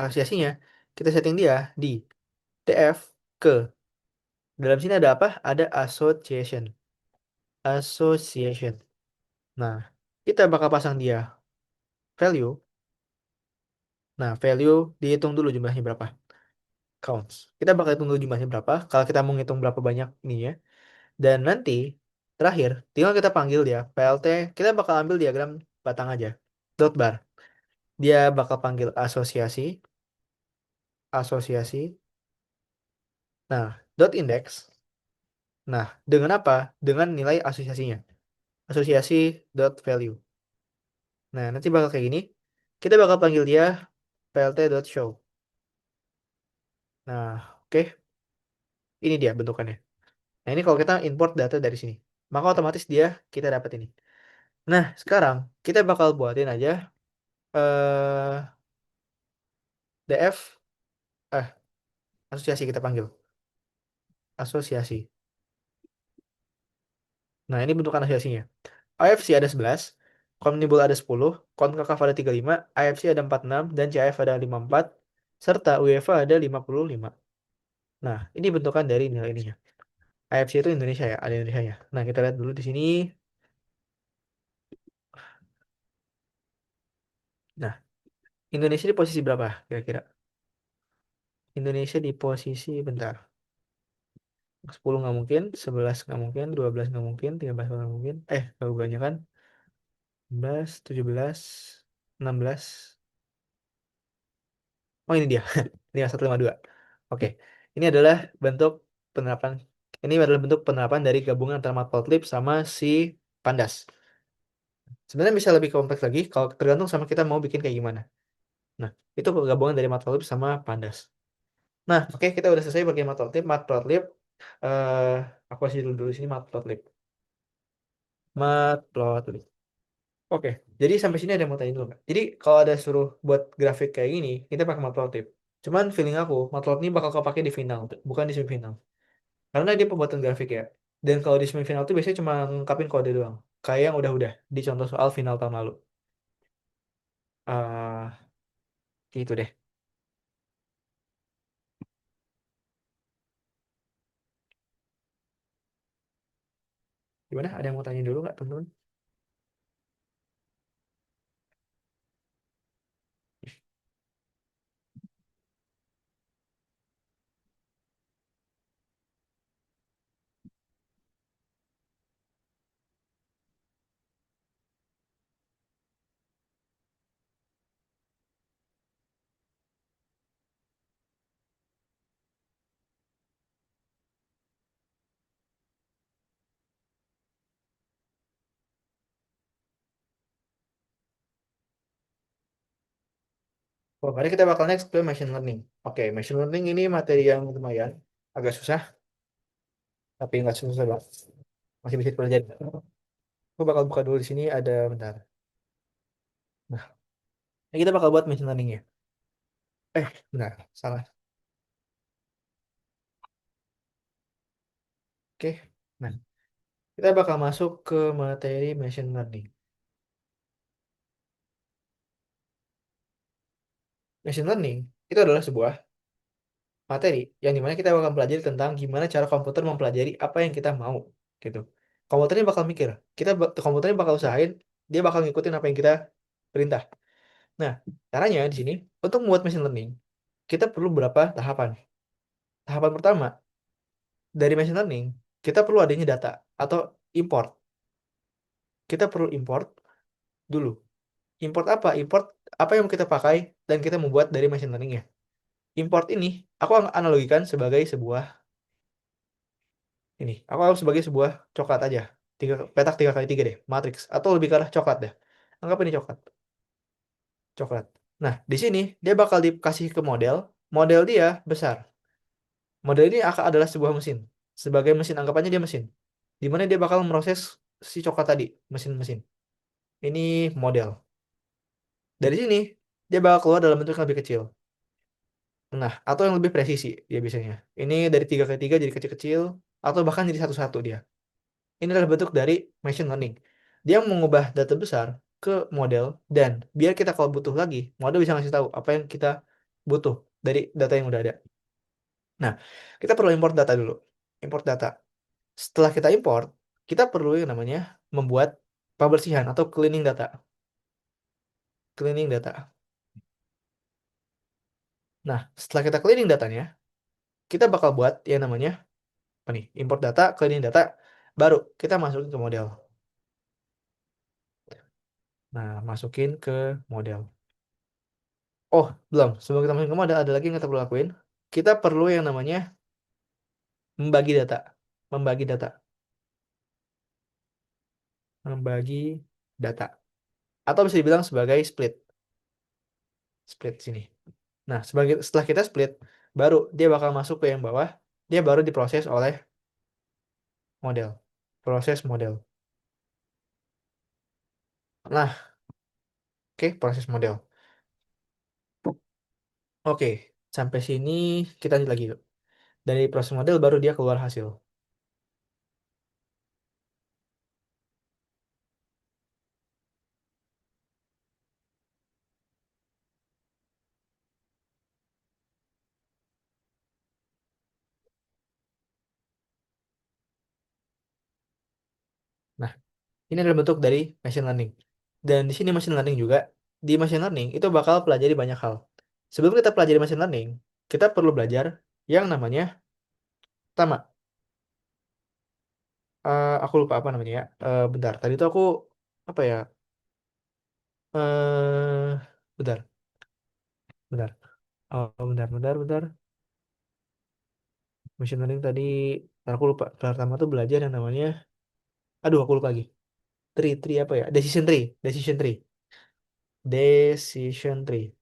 Asosiasinya, kita setting dia di df ke. Dalam sini ada apa? Ada association. Association. Nah, kita bakal pasang dia value. Nah, value dihitung dulu jumlahnya berapa. Counts. Kita bakal hitung dulu jumlahnya berapa. Kalau kita mau ngitung berapa banyak ininya. Dan nanti, terakhir, tinggal kita panggil dia. PLT, kita bakal ambil diagram batang aja. Dot bar. Dia bakal panggil asosiasi. Asosiasi. Nah, dot index. Nah, dengan apa? Dengan nilai asosiasinya. Asosiasi dot value. Nah, nanti bakal kayak gini. Kita bakal panggil dia plt.show. Nah, oke, ini dia bentukannya. Nah, ini kalau kita import data dari sini, maka otomatis dia kita dapat ini. Nah, sekarang kita bakal buatin aja eh df eh asosiasi kita panggil. Asosiasi. Nah, ini bentukan asosiasinya. AFC ada 11, Comnibul ada 10, CONCACAF ada 35, AFC ada 46, dan CAF ada 54, serta UEFA ada 55. Nah, ini bentukan dari nilai ininya. AFC itu Indonesia ya, ada Indonesia ya. Nah, kita lihat dulu di sini. Nah, Indonesia di posisi berapa kira-kira? Indonesia di posisi, bentar. 10 nggak mungkin, 11 nggak mungkin, 12 nggak mungkin, 13 nggak mungkin. Kalau banyak kan? 16, 17, 16. Oh, ini dia. 5152. Oke. Ini adalah bentuk penerapan. Ini adalah bentuk penerapan dari gabungan antara Matplotlib sama si Pandas. Sebenarnya bisa lebih kompleks lagi kalau tergantung sama kita mau bikin kayak gimana. Nah, itu gabungan dari Matplotlib sama Pandas. Nah, oke, kita udah selesai bagian Matplotlib. Matplotlib, eh aku kasih dulu di sini Matplotlib. Matplotlib. Oke, jadi sampai sini ada yang mau tanya dulu nggak? Jadi kalau ada suruh buat grafik kayak gini, kita pakai Matplotlib. Cuman feeling aku, Matplotlib ini bakal kepake di final, bukan di semifinal. Karena dia pembuatan grafik ya. Dan kalau di semifinal tuh biasanya cuma ngungkapin kode doang. Kayak yang udah-udah di contoh soal final tahun lalu. Gitu deh. Gimana? Ada yang mau tanya dulu nggak, teman-teman? Oh, mari kita bakal next ke machine learning. Oke, machine learning ini materi yang lumayan agak susah, tapi nggak susah banget. Masih bisa dipelajari. Aku bakal buka dulu di sini ada bentar. Nah, ini kita bakal buat machine learning ya. Benar, salah. Oke. Nah, kita bakal masuk ke materi machine learning. Machine learning itu adalah sebuah materi yang dimana kita bakal pelajari tentang gimana cara komputer mempelajari apa yang kita mau gitu. Komputernya bakal mikir, komputernya bakal usahain, dia bakal ngikutin apa yang kita perintah. Nah, caranya di sini untuk membuat machine learning kita perlu beberapa tahapan. Tahapan pertama dari machine learning kita perlu adanya data atau import. Kita perlu import dulu. Import apa? Import apa yang kita pakai dan kita membuat dari machine learningnya. Import ini aku analogikan sebagai sebuah ini, aku anggap sebagai sebuah coklat aja. Petak 3x3 deh, matriks. Atau lebih ke arah coklat deh. Anggap ini coklat. Coklat. Nah, di sini dia bakal dikasih ke model. Model dia besar. Model ini akan adalah sebuah mesin. Sebagai mesin, anggapannya dia mesin. Di mana dia bakal memproses si coklat tadi, mesin-mesin. Ini model. Dari sini, dia bakal keluar dalam bentuk yang lebih kecil. Nah, atau yang lebih presisi dia biasanya. Ini dari 3x3 jadi kecil-kecil, atau bahkan jadi satu-satu dia. Ini adalah bentuk dari machine learning. Dia mengubah data besar ke model dan biar kita kalau butuh lagi, model bisa ngasih tahu apa yang kita butuh dari data yang udah ada. Nah, kita perlu import data dulu. Import data. Setelah kita import, kita perlu yang namanya membuat pembersihan atau cleaning data. Cleaning data. Nah, setelah kita cleaning datanya, kita bakal buat yang namanya apa nih? Import data, cleaning data, baru kita masukin ke model. Nah, masukin ke model. Oh, belum. Sebelum kita masukin ke model, ada lagi yang kita perlu lakuin. Kita perlu yang namanya membagi data. Membagi data. Membagi data. Atau bisa dibilang sebagai split. Split sini. Nah, setelah kita split, baru dia bakal masuk ke yang bawah. Dia baru diproses oleh model. Proses model. Nah, oke, proses model. Oke, sampai sini kita lanjut lagi yuk. Dari proses model baru dia keluar hasil. Nah, ini adalah bentuk dari machine learning. Dan di sini machine learning juga, di machine learning itu bakal pelajari banyak hal. Sebelum kita pelajari machine learning, kita perlu belajar yang namanya, pertama, aku lupa apa namanya ya. Bentar, tadi itu aku, apa ya, bentar, bentar. Oh, bentar, bentar, bentar. Machine learning tadi, aku lupa. Pertama tuh belajar yang namanya, aduh aku lupa lagi. Tree apa ya? Decision tree, decision tree, decision tree.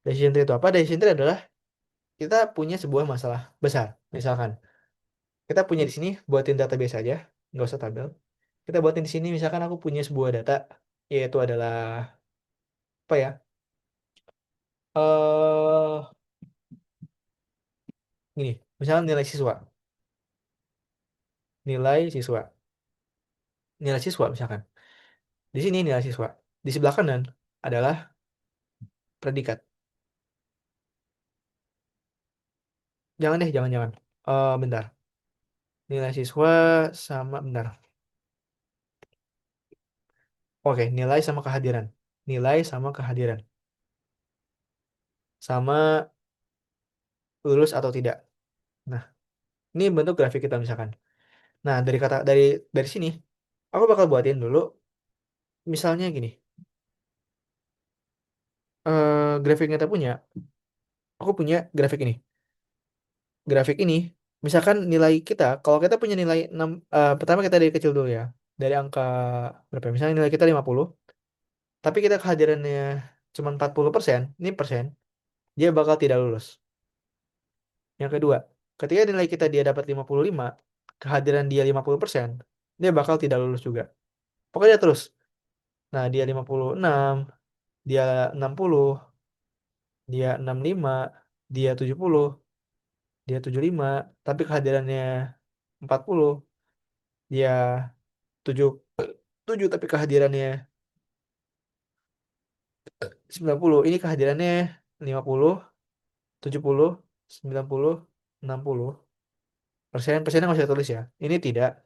Decision tree itu apa? Decision tree adalah kita punya sebuah masalah besar. Misalkan kita punya di sini buatin database aja, nggak usah tabel. Kita buatin di sini, misalkan aku punya sebuah data, yaitu adalah apa ya? Eh, Gini, misalnya nilai siswa, nilai siswa, nilai siswa misalkan. Di sini nilai siswa. Di sebelah kanan adalah predikat. Jangan deh, jangan-jangan. Bentar. Nilai siswa sama, bentar. Oke, nilai sama kehadiran. Nilai sama kehadiran. Sama lulus atau tidak. Nah, ini bentuk grafik kita misalkan. Nah, dari sini, aku bakal buatin dulu. Misalnya gini, grafik yang kita punya, aku punya grafik ini. Grafik ini, misalkan nilai kita, kalau kita punya nilai 6, pertama kita dari kecil dulu ya. Dari angka berapa ya? Misalnya nilai kita 50, tapi kita kehadirannya cuma 40%, ini persen, dia bakal tidak lulus. Yang kedua, ketika nilai kita dia dapat 55, kehadiran dia 50%, dia bakal tidak lulus juga. Pokoknya terus. Nah, dia 56, dia 60, dia 65, dia 70, dia 75, tapi kehadirannya 40, dia 7, 7 tapi kehadirannya 90. Ini kehadirannya 50, 70, 90, 60. Persennya nggak usah tulis ya. Ini tidak,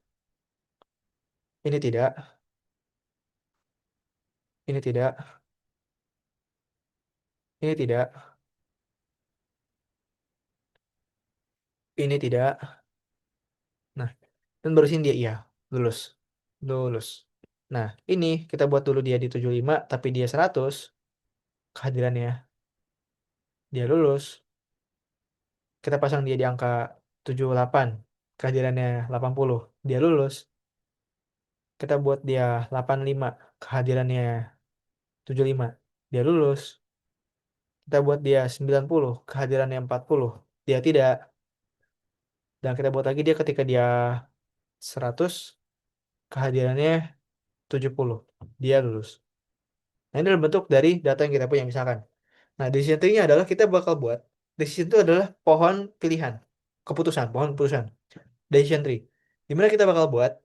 ini tidak, ini tidak, ini tidak. Nah, dan barusin dia iya, lulus. Lulus. Nah, ini kita buat dulu dia di 75 tapi dia 100 kehadirannya. Dia lulus. Kita pasang dia di angka 78 kehadirannya 80. Dia lulus. Kita buat dia 85 kehadirannya 75. Dia lulus. Kita buat dia 90 kehadirannya 40. Dia tidak. Dan kita buat lagi dia ketika dia 100 kehadirannya 70. Dia lulus. Nah, ini adalah bentuk dari data yang kita punya misalkan. Nah, decision tree-nya adalah kita bakal buat. Decision itu adalah pohon pilihan. Keputusan, pohon keputusan. Decision tree. Dimana kita bakal buat,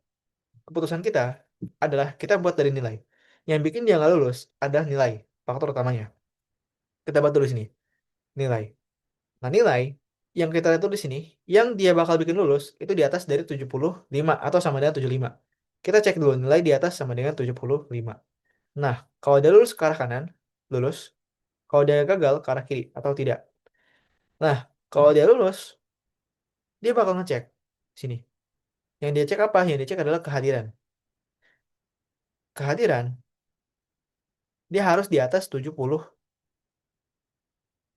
keputusan kita adalah kita buat dari nilai. Yang bikin dia nggak lulus adalah nilai. Faktor utamanya. Kita buat dulu sini. Nilai. Nah, nilai yang kita lihat tulis sini, yang dia bakal bikin lulus, itu di atas dari 75 atau sama dengan 75. Kita cek dulu nilai di atas sama dengan 75. Nah, kalau dia lulus ke arah kanan, lulus. Kalau dia gagal ke arah kiri atau tidak. Nah, kalau dia lulus, dia bakal ngecek sini. Yang dia cek apa? Yang dia cek adalah kehadiran. Kehadiran, dia harus di atas 70,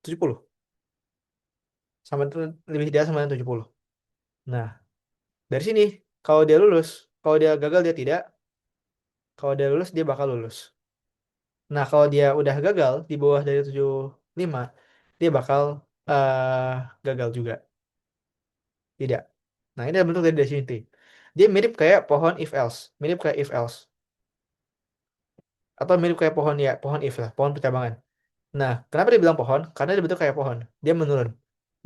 70. Sama lebih di atas sama dengan 70. Nah, dari sini, kalau dia lulus, kalau dia gagal dia tidak, kalau dia lulus dia bakal lulus. Nah, kalau dia udah gagal di bawah dari 75, dia bakal eh gagal juga. Tidak. Nah, ini adalah bentuk dari decision tree. Dia mirip kayak pohon if else, mirip kayak if else, atau mirip kayak pohon ya, pohon if lah, pohon percabangan. Nah, kenapa dia bilang pohon? Karena dia bentuk kayak pohon. Dia menurun.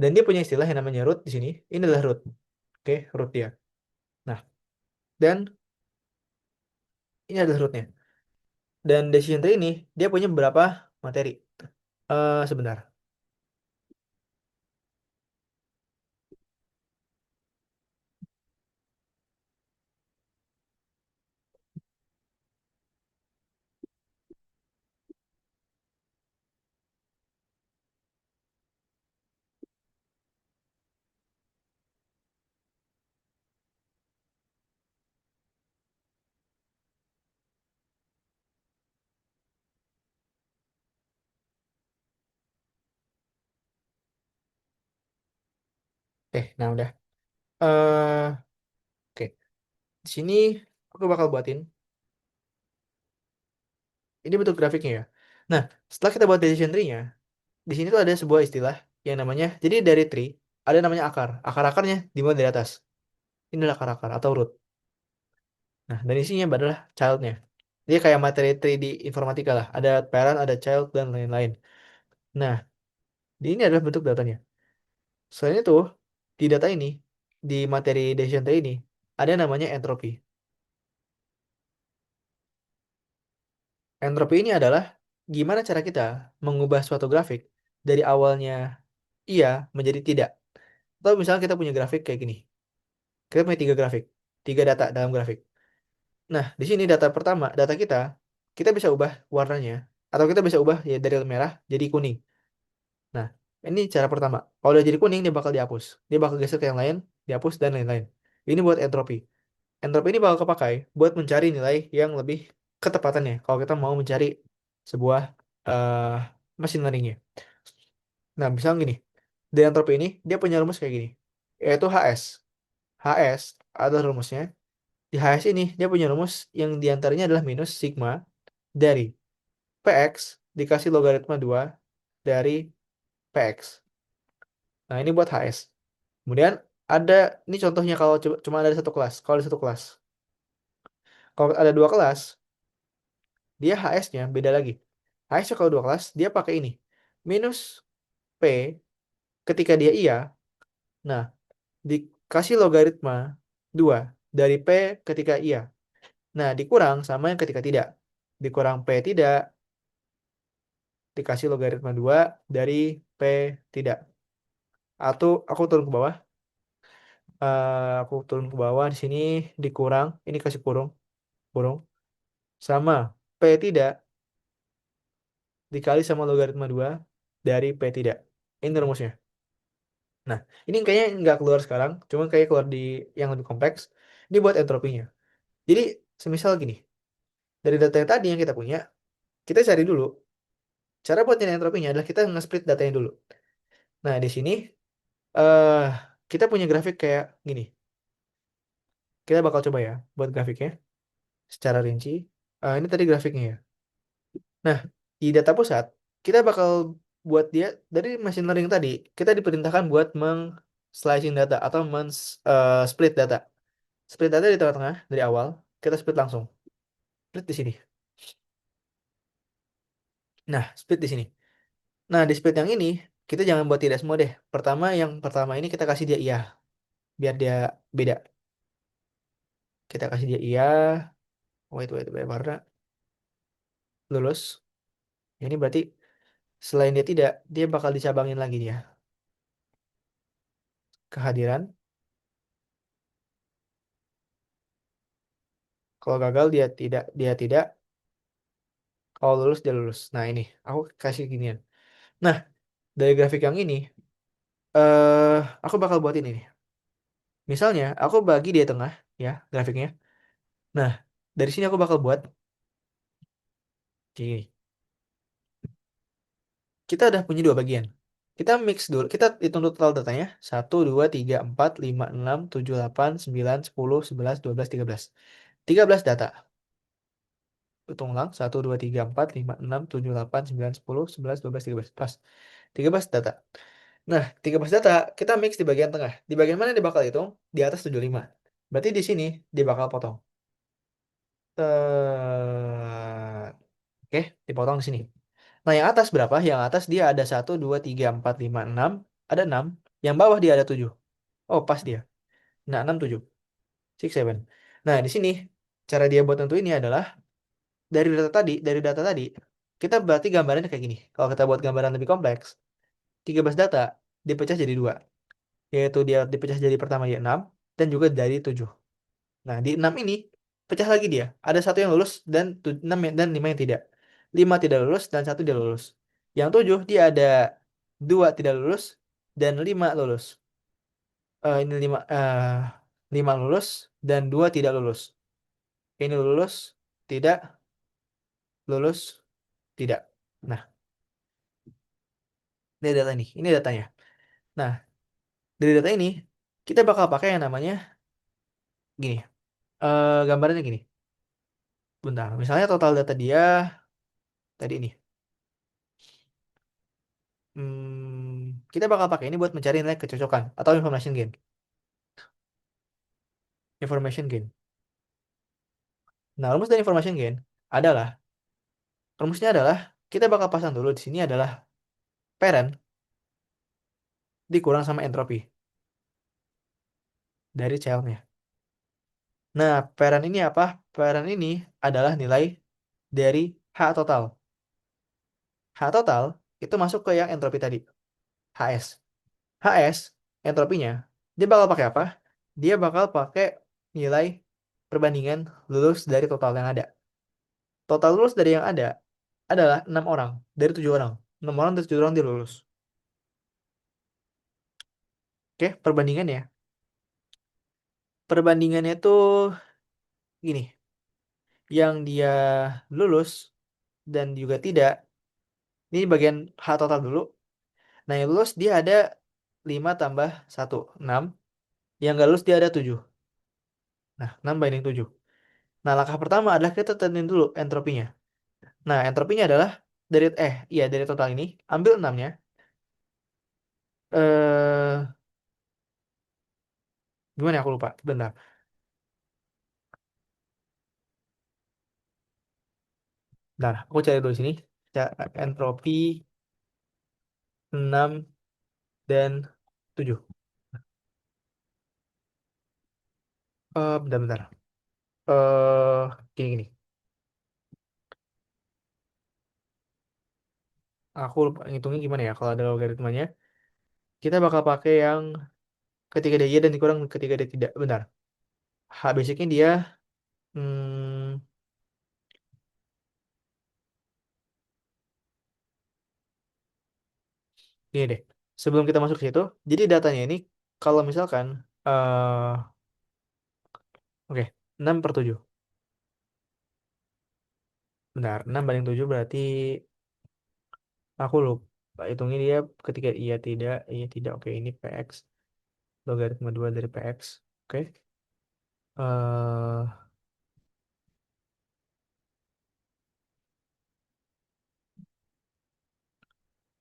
Dan dia punya istilah yang namanya root di sini. Ini adalah root. Oke, root dia. Nah, dan ini adalah rootnya. Dan decision tree ini dia punya beberapa materi. Sebentar. Nah udah. eh oke. Di sini aku bakal buatin. Ini bentuk grafiknya ya. Nah, setelah kita buat decision tree-nya, di sini tuh ada sebuah istilah yang namanya, jadi dari tree ada namanya akar. Akar-akarnya dimulai dari atas. Ini adalah akar-akar atau root. Nah, dan isinya adalah child-nya. Dia kayak materi tree di informatika lah. Ada parent, ada child, dan lain-lain. Nah, di ini adalah bentuk datanya. Selain itu, di data ini, di materi decision tree ini, ada yang namanya entropy. Entropy ini adalah gimana cara kita mengubah suatu grafik dari awalnya iya menjadi tidak. Atau misalnya kita punya grafik kayak gini. Kita punya tiga grafik, tiga data dalam grafik. Nah, di sini data pertama, data kita bisa ubah warnanya. Atau kita bisa ubah ya dari merah jadi kuning. Nah, ini cara pertama. Kalau udah jadi kuning, dia bakal dihapus. Dia bakal geser ke yang lain, dihapus, dan lain-lain. Ini buat entropi. Entropi ini bakal kepakai buat mencari nilai yang lebih ketepatannya. Kalau kita mau mencari sebuah eh machine learningnya. Nah, misalnya gini. Dari entropi ini, dia punya rumus kayak gini. Yaitu HS. HS adalah rumusnya. Di HS ini, dia punya rumus yang diantaranya adalah minus sigma dari PX dikasih logaritma 2 dari PX. Nah, ini buat HS. Kemudian ada, ini contohnya kalau cuma ada satu kelas. Kalau ada satu kelas. Kalau ada dua kelas, dia HS-nya beda lagi. HS-nya kalau dua kelas, dia pakai ini. Minus P ketika dia iya. Nah, dikasih logaritma 2 dari P ketika iya. Nah, dikurang sama yang ketika tidak. Dikurang P tidak, dikasih logaritma 2 dari P tidak. Atau aku turun ke bawah. Aku turun ke bawah di sini dikurang, ini kasih kurung, kurung sama P tidak dikali sama logaritma 2 dari P tidak. Ini rumusnya. Nah, ini kayaknya nggak keluar sekarang, cuma kayak keluar di yang lebih kompleks. Ini buat entropinya. Jadi, semisal gini, dari data yang tadi yang kita punya, kita cari dulu. Cara buat nyari entropinya adalah kita nge-split datanya dulu. Nah, di sini eh kita punya grafik kayak gini. Kita bakal coba ya buat grafiknya secara rinci. Ini tadi grafiknya ya. Nah, di data pusat, kita bakal buat dia dari machine learning tadi, kita diperintahkan buat slicing data atau split data. Split data di tengah-tengah dari awal, kita split langsung. Split di sini. Nah, split di sini. Nah, di split yang ini, kita jangan buat tidak semua deh. Yang pertama ini kita kasih dia iya, biar dia beda. Kita kasih dia iya. Wait, warna lulus. Ini berarti selain dia tidak, dia bakal dicabangin lagi dia. Kehadiran. Kalau gagal dia tidak. Kalau lulus dia lulus. Nah ini, aku kasih ginian. Nah, dari grafik yang ini, eh aku bakal buatin ini. Misalnya, aku bagi dia tengah, ya, grafiknya. Nah, dari sini aku bakal buat gini. Kita udah punya dua bagian. Kita mix dulu, kita hitung total datanya. 1, 2, 3, 4, 5, 6, 7, 8, 9, 10, 11, 12, 13. 13 data. hitung ulang, 1, 2, 3, 4, 5, 6, 7, 8, 9, 10, 11, 12, 13 data. Nah, 13 data kita mix di bagian tengah. Di bagian mana dia bakal hitung? Di atas 75. Berarti di sini dia bakal potong. Oke, dipotong di sini. Nah, yang atas berapa? Yang atas dia ada 1, 2, 3, 4, 5, 6. Ada 6. Yang bawah dia ada 7. Oh, pas dia. Nah, 6, 7. 6, 7. Nah, di sini cara dia buat tentu ini adalah dari data tadi, kita berarti gambarannya kayak gini. Kalau kita buat gambaran lebih kompleks, 13 data dipecah jadi dua, yaitu dia dipecah jadi pertama ya 6 dan juga dari 7. Nah, di 6 ini pecah lagi dia. Ada satu yang lulus dan 6 dan 5 yang tidak. 5 tidak lulus dan satu dia lulus. Yang 7 dia ada 2 tidak lulus dan 5 lulus. Ini 5 lulus dan 2 tidak lulus. Ini lulus, tidak lulus, tidak. Nah, ini data ini. Ini datanya. Nah, dari data ini kita bakal pakai yang namanya gini. Gambarannya gini. Bentar. Misalnya total data dia tadi ini. Kita bakal pakai ini buat mencari nilai kecocokan atau information gain. Information gain. Nah, rumus dari information gain adalah rumusnya adalah kita bakal pasang dulu di sini adalah parent dikurang sama entropi dari childnya. Nah, parent ini apa? Parent ini adalah nilai dari H total. H total itu masuk ke yang entropi tadi, HS. HS entropinya dia bakal pakai apa? Dia bakal pakai nilai perbandingan lulus dari total yang ada. Total lulus dari yang ada adalah 6 orang dari 7 orang. 6 orang dari 7 orang dia lulus. Oke, perbandingannya. Perbandingannya tuh gini. Yang dia lulus dan juga tidak. Ini bagian H total dulu. Nah, yang lulus dia ada 5 tambah 1, 6. Yang gak lulus dia ada 7. Nah, 6 banding 7. Nah, langkah pertama adalah kita tentuin dulu entropinya. Nah, entropinya adalah dari total ini, ambil 6-nya. Eh, Gimana ya, aku lupa. Bentar. Bentar, aku cari dulu sini. Entropi 6 dan 7. Bentar, bentar. Gini, gini. Aku lupa ngitungnya gimana ya kalau ada logaritmanya. Kita bakal pakai yang ketika dia iya dan dikurang ketika dia tidak. Bentar. Basicnya dia hmm, gini deh. Sebelum kita masuk ke situ, jadi datanya ini kalau misalkan oke, 6 per 7. Benar, 6 banding 7 berarti aku lupa hitungnya dia ketika iya tidak. Oke, ini PX logaritma 2 dari PX. Oke. eh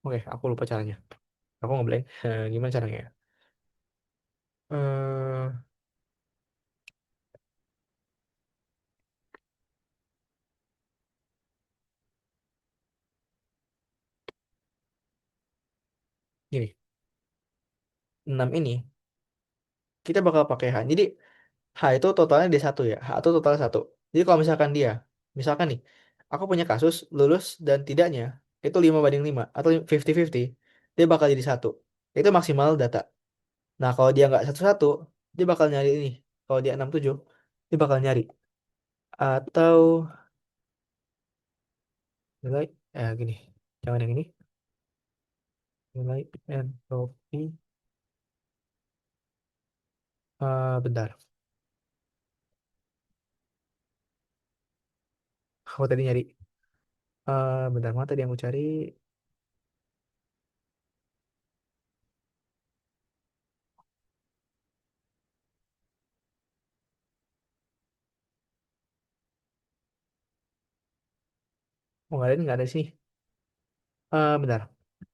oke, aku lupa caranya. Aku ngeblank. Gimana caranya ya? Eh Gini, 6 ini kita bakal pakai H. Jadi H itu totalnya d satu ya. H itu totalnya satu. Jadi kalau misalkan nih, aku punya kasus lulus dan tidaknya itu 5 banding 5 atau 50-50, dia bakal jadi satu. Itu maksimal data. Nah, kalau dia nggak satu-satu, dia bakal nyari ini. Kalau dia 6-7, dia bakal nyari. Atau nilai, gini. Jangan yang ini. Nilai entropi. Bentar. Aku tadi nyari. Bentar, mana tadi yang aku cari? Oh, nggak ada sih. Bentar.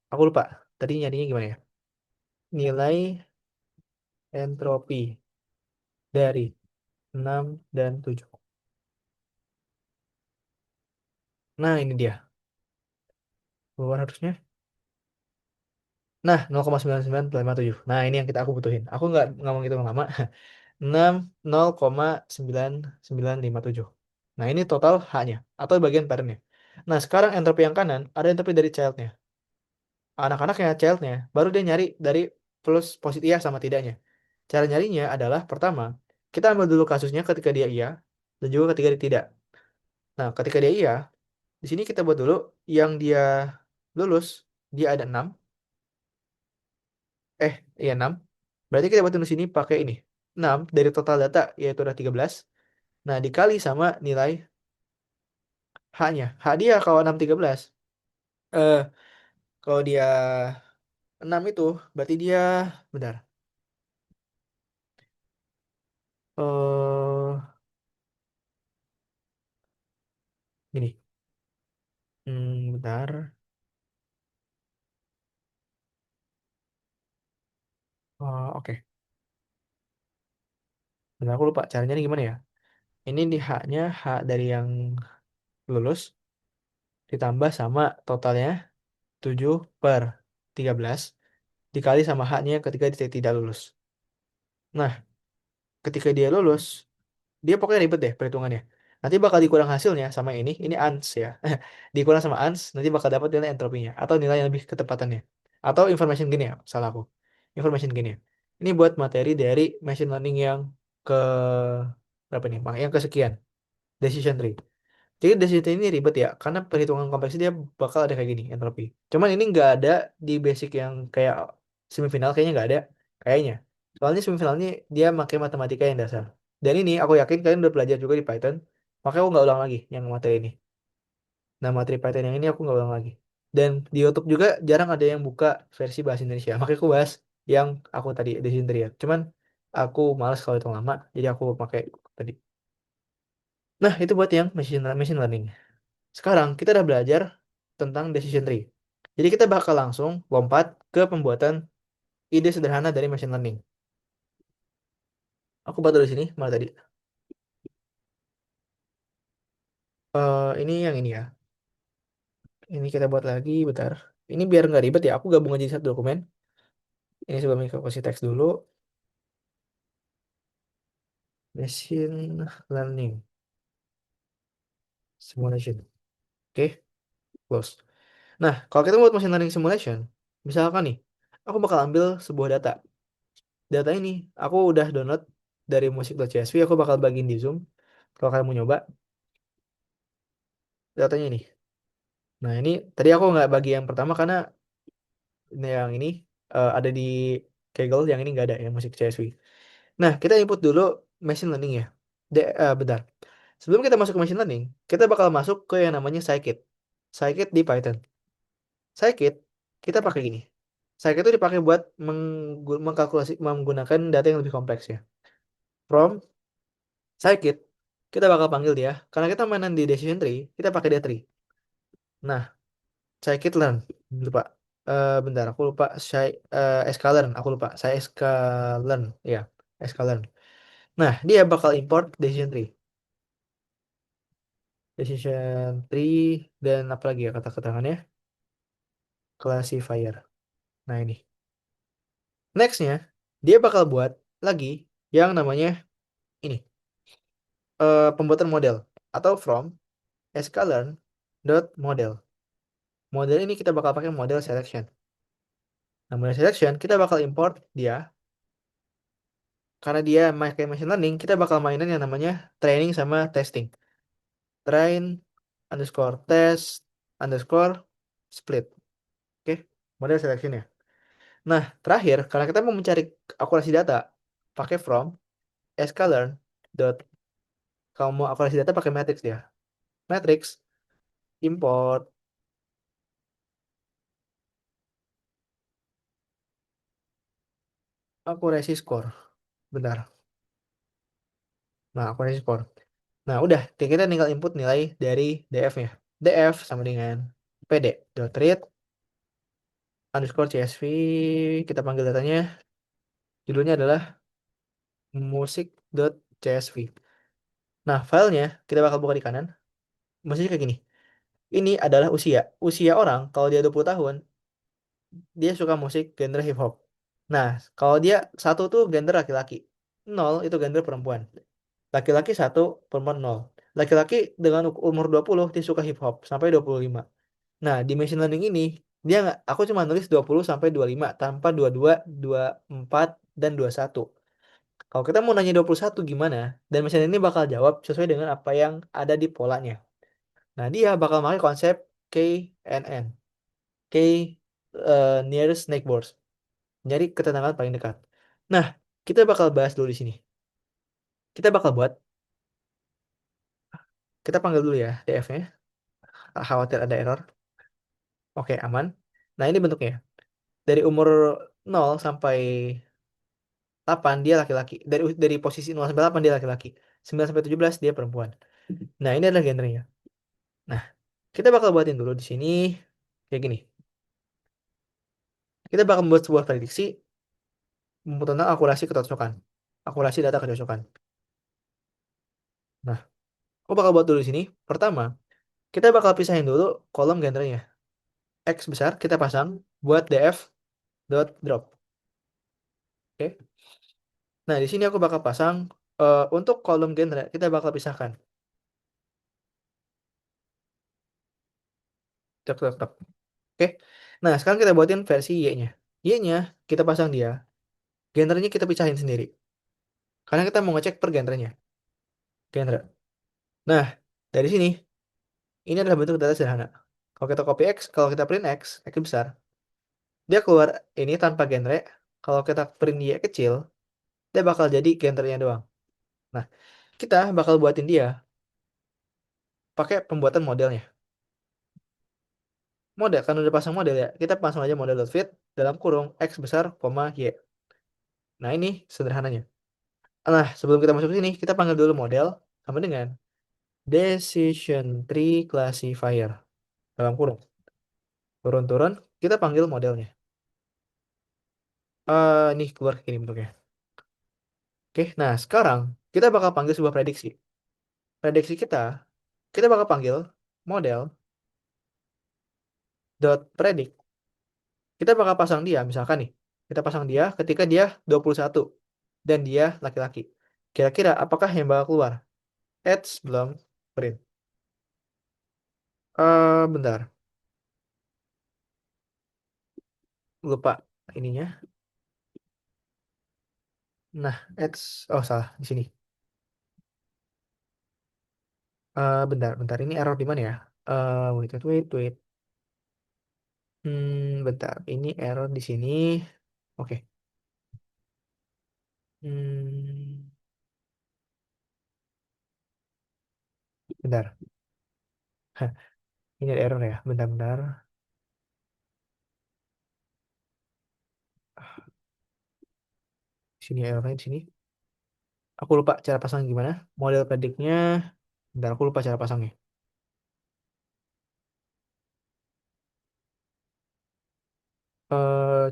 Aku lupa. Tadi nyarinya gimana ya? Nilai entropi dari 6 dan 7. Nah, ini dia. Keluar harusnya. Nah, 0,99557. Nah, ini yang aku butuhin. Aku nggak mau ngitung lama. 6, 0,99957. Nah, ini total H-nya atau bagian parentnya. Nah, sekarang entropi yang kanan ada entropi dari child-nya. Anak-anaknya, child-nya, baru dia nyari dari plus positif iya sama tidaknya. Cara nyarinya adalah pertama, kita ambil dulu kasusnya ketika dia iya dan juga ketika dia tidak. Nah, ketika dia iya, di sini kita buat dulu yang dia lulus, dia ada 6. Iya 6. Berarti kita buat di sini pakai ini. 6 dari total data yaitu ada 13. Nah, dikali sama nilai H-nya. H dia kalau 6 13. Eh, kalau dia 6 itu berarti dia bentar. Eh, Gini. Bentar. Oke. Bentar aku lupa caranya ini gimana ya. Ini di H-nya H dari yang lulus ditambah sama totalnya 7 per 13 dikali sama H-nya ketika dia tidak lulus. Nah, ketika dia lulus, dia pokoknya ribet deh perhitungannya. Nanti bakal dikurang hasilnya sama ini ans ya. Dikurang sama ans, nanti bakal dapat nilai entropinya atau nilai yang lebih ketepatannya. Atau information gini ya, salah aku. Information gini ya. Ini buat materi dari machine learning yang ke berapa nih? Yang kesekian, decision tree. Jadi decision tree ini ribet ya, karena perhitungan kompleksnya dia bakal ada kayak gini, entropi. Cuman ini nggak ada di basic yang kayak semifinal, kayaknya nggak ada. Kayaknya. Soalnya semifinal ini dia pakai matematika yang dasar. Dan ini aku yakin kalian udah belajar juga di Python. Makanya aku nggak ulang lagi yang materi ini. Nah, materi Python yang ini aku nggak ulang lagi. Dan di YouTube juga jarang ada yang buka versi bahasa Indonesia. Makanya aku bahas yang aku tadi decision tree ya. Cuman aku males kalau itu lama, jadi aku pakai tadi. Nah, itu buat yang machine learning. Sekarang kita udah belajar tentang decision tree. Jadi kita bakal langsung lompat ke pembuatan ide sederhana dari machine learning. Aku buat dulu sini, mana tadi? Ini yang ini ya. Ini kita buat lagi, bentar. Ini biar nggak ribet ya, aku gabung aja di satu dokumen. Ini sebelumnya aku kasih teks dulu. Machine learning simulation. Oke, close. Nah, kalau kita buat machine learning simulation, misalkan nih, aku bakal ambil sebuah data. Data ini aku udah download dari musik.csv, aku bakal bagiin di Zoom. Kalau kalian mau nyoba, datanya ini. Nah, ini tadi aku nggak bagi yang pertama karena yang ini ada di Kaggle, yang ini nggak ada yang musik CSV. Nah, kita input dulu machine learning ya. Bentar. Sebelum kita masuk ke machine learning, kita bakal masuk ke yang namanya scikit. Scikit di Python. Scikit, kita pakai gini. Scikit itu dipakai buat mengkalkulasi menggunakan data yang lebih kompleks ya. From scikit, kita bakal panggil dia. Karena kita mainan di decision tree, kita pakai dia tree. Nah, scikit-learn. Lupa. Bentar, aku lupa. Sklearn, aku lupa. Saya sklearn, ya, sklearn. Nah, dia bakal import decision tree. Decision tree dan apa lagi ya kata keterangannya? Classifier. Nah, ini. Nextnya, dia bakal buat lagi yang namanya ini. Pembuatan model. Atau from sklearn dot model. Model ini kita bakal pakai model selection. Nah, model selection kita bakal import dia. Karena dia pakai machine learning, kita bakal mainin yang namanya training sama testing. Train underscore test underscore split. Oke, model selection ya. Nah, terakhir, karena kita mau mencari akurasi data, pakai from sklearn dot, kalau mau akurasi data pakai matrix dia. Matrix import akurasi score. Bentar. Nah, akurasi score. Nah, udah, kita tinggal input nilai dari DF-nya. df sama dengan pd dot read underscore csv, kita panggil datanya, judulnya adalah musik dot csv. Nah, filenya kita bakal buka di kanan. Maksudnya kayak gini. Ini adalah usia. Usia orang kalau dia 20 tahun, dia suka musik genre hip hop. Nah, kalau dia satu tuh genre laki-laki. Nol itu genre perempuan. Laki-laki satu, perempuan nol. Laki-laki dengan umur 20 dia suka hip hop sampai 25. Nah, di machine learning ini dia nggak, aku cuma nulis 20 sampai 25 tanpa 22, 24 dan 21. Kalau kita mau nanya 21 gimana? Dan mesin ini bakal jawab sesuai dengan apa yang ada di polanya. Nah, dia bakal pakai konsep KNN. K nearest neighbors. Jadi ketenangan paling dekat. Nah, kita bakal bahas dulu di sini. Kita bakal buat, kita panggil dulu ya DF-nya. Khawatir ada error. Oke, aman. Nah, ini bentuknya. Dari umur 0 sampai 8 dia laki-laki. Dari posisi 0 sampai 8 dia laki-laki. 9 sampai 17 dia perempuan. Nah, ini adalah genrenya. Nah, kita bakal buatin dulu di sini kayak gini. Kita bakal membuat sebuah prediksi tentang akurasi kecocokan. Akurasi data kecocokan. Nah, aku bakal buat dulu di sini. Pertama, kita bakal pisahin dulu kolom genrenya. X besar kita pasang buat df dot drop. Oke. Nah, di sini aku bakal pasang untuk kolom genre kita bakal pisahkan. Tek, tek, tek. Oke. Nah, sekarang kita buatin versi Y-nya. Y-nya kita pasang dia. Genrenya kita pisahin sendiri. Karena kita mau ngecek per genrenya. Genre. Nah, dari sini ini adalah bentuk data sederhana. Kalau kita copy X, kalau kita print X besar, dia keluar ini tanpa genre. Kalau kita print Y kecil, dia bakal jadi genrenya doang. Nah, kita bakal buatin dia pakai pembuatan modelnya. Model, kan udah pasang model ya, kita pasang aja model.fit dalam kurung X besar, koma, Y. Nah, ini sederhananya. Nah, sebelum kita masuk ke sini, kita panggil dulu model sama dengan decision tree classifier dalam kurung. Turun-turun, kita panggil modelnya. Ini keluar ini bentuknya. Oke, nah sekarang kita bakal panggil sebuah prediksi. Prediksi kita bakal panggil model dot predict. Kita bakal pasang dia, misalkan nih, kita pasang dia ketika dia 21 dan dia laki-laki. Kira-kira apakah yang bakal keluar? Ads belum print. Bentar, lupa ininya. Nah, ads, oh salah di sini. Bentar, bentar, ini error di mana ya? Wait, wait, wait, wait. Bentar, ini error di sini. Oke. Hmm, bentar. Hah, ini ada error ya. Bentar-bentar. Sini errornya di sini. Aku lupa cara pasang gimana. Model prediknya. Bentar, aku lupa cara pasangnya.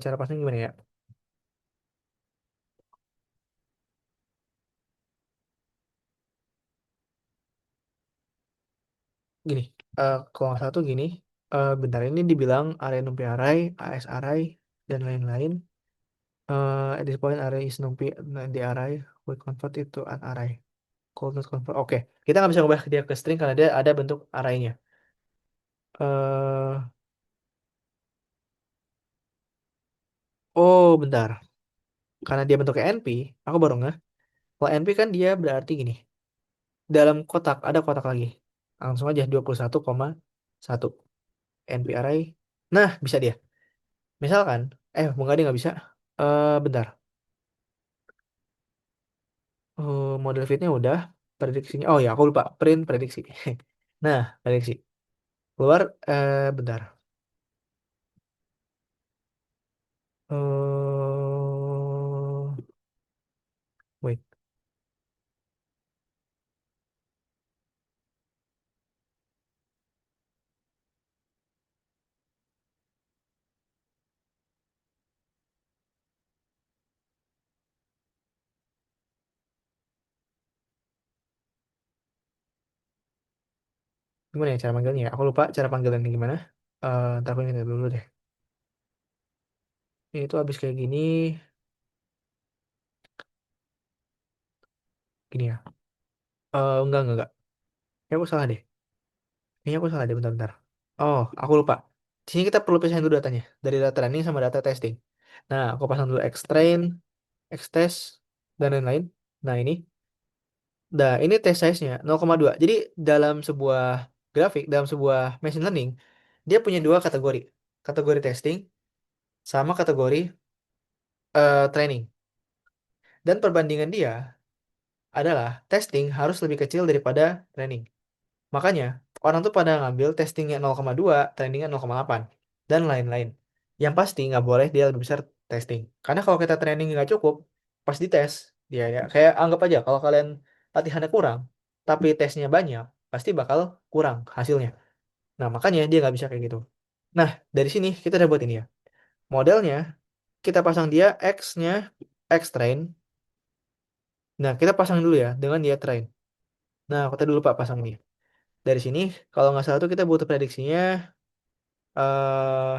Cara pasang gimana ya? Gini. Kalau nggak salah tuh gini. Bentar, ini dibilang array numpy array, AS array, dan lain-lain. At this point array is numpy the array. We convert it to an array. Call not convert. Oke. Kita nggak bisa ngubah dia ke string karena dia ada bentuk arraynya. eh oh, bentar. Karena dia bentuknya NP, aku baru nggak. Kalau NP kan dia berarti gini. Dalam kotak ada kotak lagi. Langsung aja 21,1 NP array. Nah, bisa dia. Misalkan, enggak dia nggak bisa. Bentar. Model fitnya udah. Prediksinya. Oh ya, aku lupa. Print prediksi. Nah, prediksi. Keluar, bentar. Wait. Gimana ya cara manggilnya ya? Aku lupa cara panggilannya gimana. Ntar aku ingat dulu deh. Ini tuh abis kayak gini, gini ya. Enggak. Kayaknya aku salah deh. Kayaknya aku salah deh, bentar-bentar. Oh, aku lupa. Di sini kita perlu pisahin dulu datanya. Dari data training sama data testing. Nah, aku pasang dulu X-train, X-test, dan lain-lain. Nah, ini. Nah, ini test size-nya 0,2. Jadi, dalam sebuah grafik, dalam sebuah machine learning, dia punya dua kategori. Kategori testing sama kategori training. Dan perbandingan dia adalah testing harus lebih kecil daripada training. Makanya, orang tuh pada ngambil testingnya 0,2, trainingnya 0,8, dan lain-lain. Yang pasti nggak boleh dia lebih besar testing. Karena kalau kita training nggak cukup, pas dites, dia ya, kayak anggap aja kalau kalian latihannya kurang, tapi tesnya banyak, pasti bakal kurang hasilnya. Nah, makanya dia nggak bisa kayak gitu. Nah, dari sini kita udah buat ini ya. Modelnya, kita pasang dia X-nya, X train. Nah, kita pasang dulu ya, dengan dia train. Nah, kita dulu Pak pasang nih. Dari sini, kalau nggak salah tuh kita butuh prediksinya, eh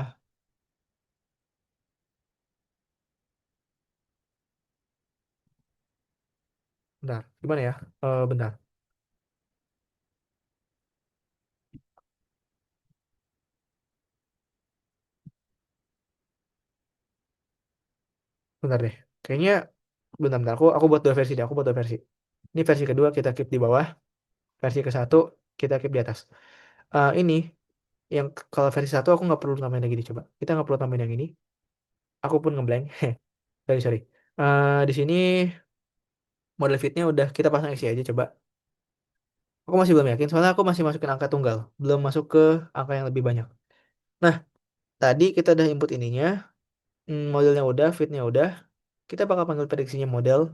bentar, gimana ya? Bentar, bentar deh. Kayaknya, bentar, aku buat dua versi deh, aku buat dua versi. Ini versi kedua kita keep di bawah, versi ke satu kita keep di atas. Ini, yang kalau versi satu aku nggak perlu tambahin lagi dicoba. Kita nggak perlu tambahin yang ini. Aku pun ngeblank. Sorry. Di sini model fitnya udah kita pasang isi aja coba. Aku masih belum yakin, soalnya aku masih masukin angka tunggal, belum masuk ke angka yang lebih banyak. Nah, tadi kita udah input ininya, modelnya udah, fitnya udah. Kita bakal panggil prediksinya model,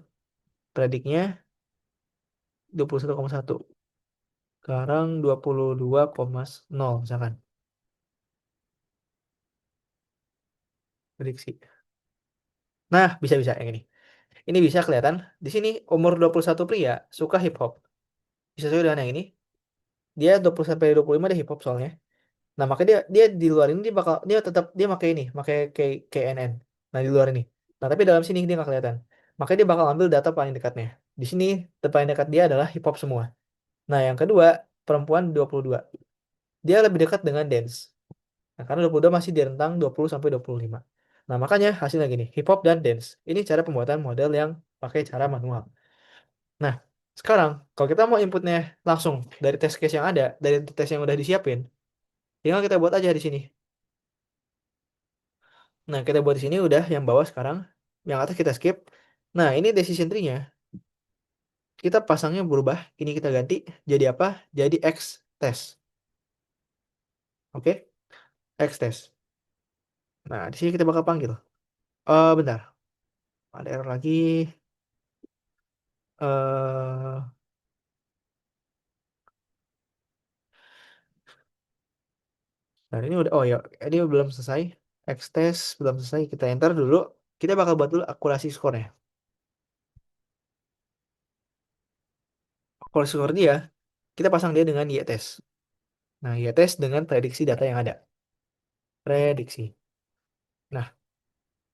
prediknya 21,1. Sekarang 22,0 misalkan. Prediksi. Nah, bisa-bisa yang ini. Ini bisa kelihatan. Di sini umur 21 pria suka hip hop. Bisa sesuai dengan yang ini. Dia 20 sampai 25 dia hip hop soalnya. Nah, makanya dia di luar ini dia tetap dia pakai ini, pakai KNN. Nah, di luar ini. Nah, tapi dalam sini dia nggak kelihatan. Makanya dia bakal ambil data paling dekatnya. Di sini data paling dekat dia adalah hip hop semua. Nah, yang kedua, perempuan 22. Dia lebih dekat dengan dance. Nah, karena 22 masih di rentang 20 sampai 25. Nah, makanya hasilnya gini, hip hop dan dance. Ini cara pembuatan model yang pakai cara manual. Nah, sekarang kalau kita mau inputnya langsung dari test case yang ada, dari tes yang udah disiapin, tinggal kita buat aja di sini. Nah, kita buat di sini udah yang bawah sekarang, yang atas kita skip. Nah, ini decision tree-nya. Kita pasangnya berubah, ini kita ganti jadi apa? Jadi X test. Oke? X test. Nah, di sini kita bakal panggil. Bentar. Ada error lagi. Eh, nah, ini udah, oh ya, ini belum selesai. X test belum selesai. Kita enter dulu. Kita bakal buat dulu akurasi skornya. Akurasi skor dia, kita pasang dia dengan y test. Nah, y test dengan prediksi data yang ada. Prediksi. Nah,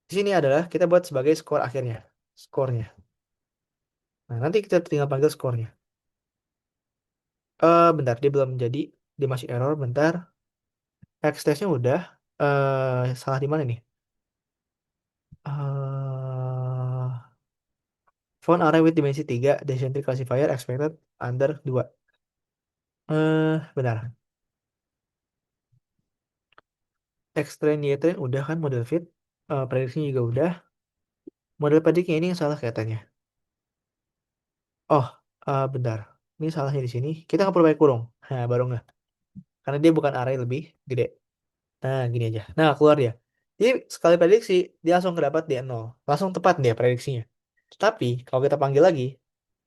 di sini adalah kita buat sebagai skor akhirnya. Skornya. Nah, nanti kita tinggal panggil skornya. Bentar, dia belum jadi. Dia masih error, bentar. X testnya udah. Salah di mana nih? Eh font array with dimensi 3, decision tree classifier expected under 2. Benar. X train, Y train udah kan model fit. Prediksinya juga udah. Model prediknya ini yang salah kelihatannya. Oh, bentar. Ini salahnya di sini. Kita nggak perlu pakai kurung. Nah, baru nggak. Karena dia bukan array lebih gede. Nah, gini aja. Nah, keluar dia. Jadi, sekali prediksi, dia langsung kedapat dia 0. Langsung tepat dia prediksinya. Tapi, kalau kita panggil lagi,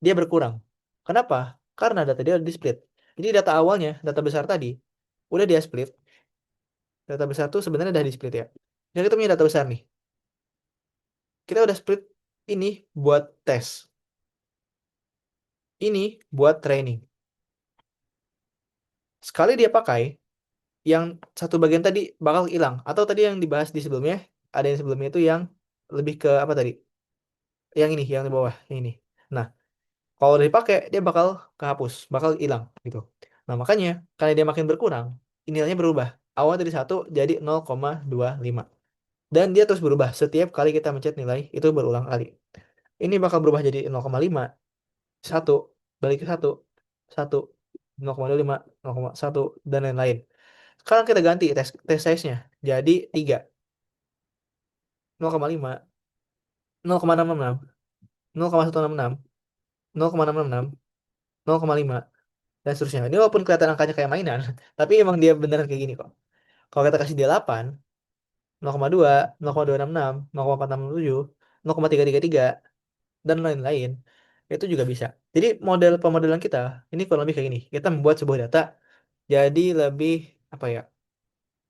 dia berkurang. Kenapa? Karena data dia udah di-split. Jadi, data awalnya, data besar tadi, udah dia split. Data besar tuh sebenarnya udah di-split ya. Dan kita punya data besar nih. Kita udah split ini buat tes. Ini buat training. Sekali dia pakai, yang satu bagian tadi bakal hilang. Atau tadi yang dibahas di sebelumnya, ada yang sebelumnya itu yang lebih ke apa tadi? Yang ini, yang di bawah, yang ini. Nah, kalau udah dipakai, dia bakal kehapus, bakal hilang gitu. Nah, makanya karena dia makin berkurang, nilainya berubah. Awal dari 1 jadi 0,25. Dan dia terus berubah setiap kali kita mencet nilai itu berulang kali. Ini bakal berubah jadi 0,5, 1, balik ke 1, 1, 0,25, 0,1, dan lain-lain. Sekarang kita ganti test size-nya jadi 3, 0,5, 0,666, 0,166, 0,666, 0,5, dan seterusnya. Ini walaupun kelihatan angkanya kayak mainan, tapi emang dia beneran kayak gini kok. Kalau kita kasih dia 8, 0,2, 0,266, 0,467, 0,333, dan lain-lain, itu juga bisa. Jadi model pemodelan kita ini kurang lebih kayak gini. Kita membuat sebuah data jadi lebih apa ya?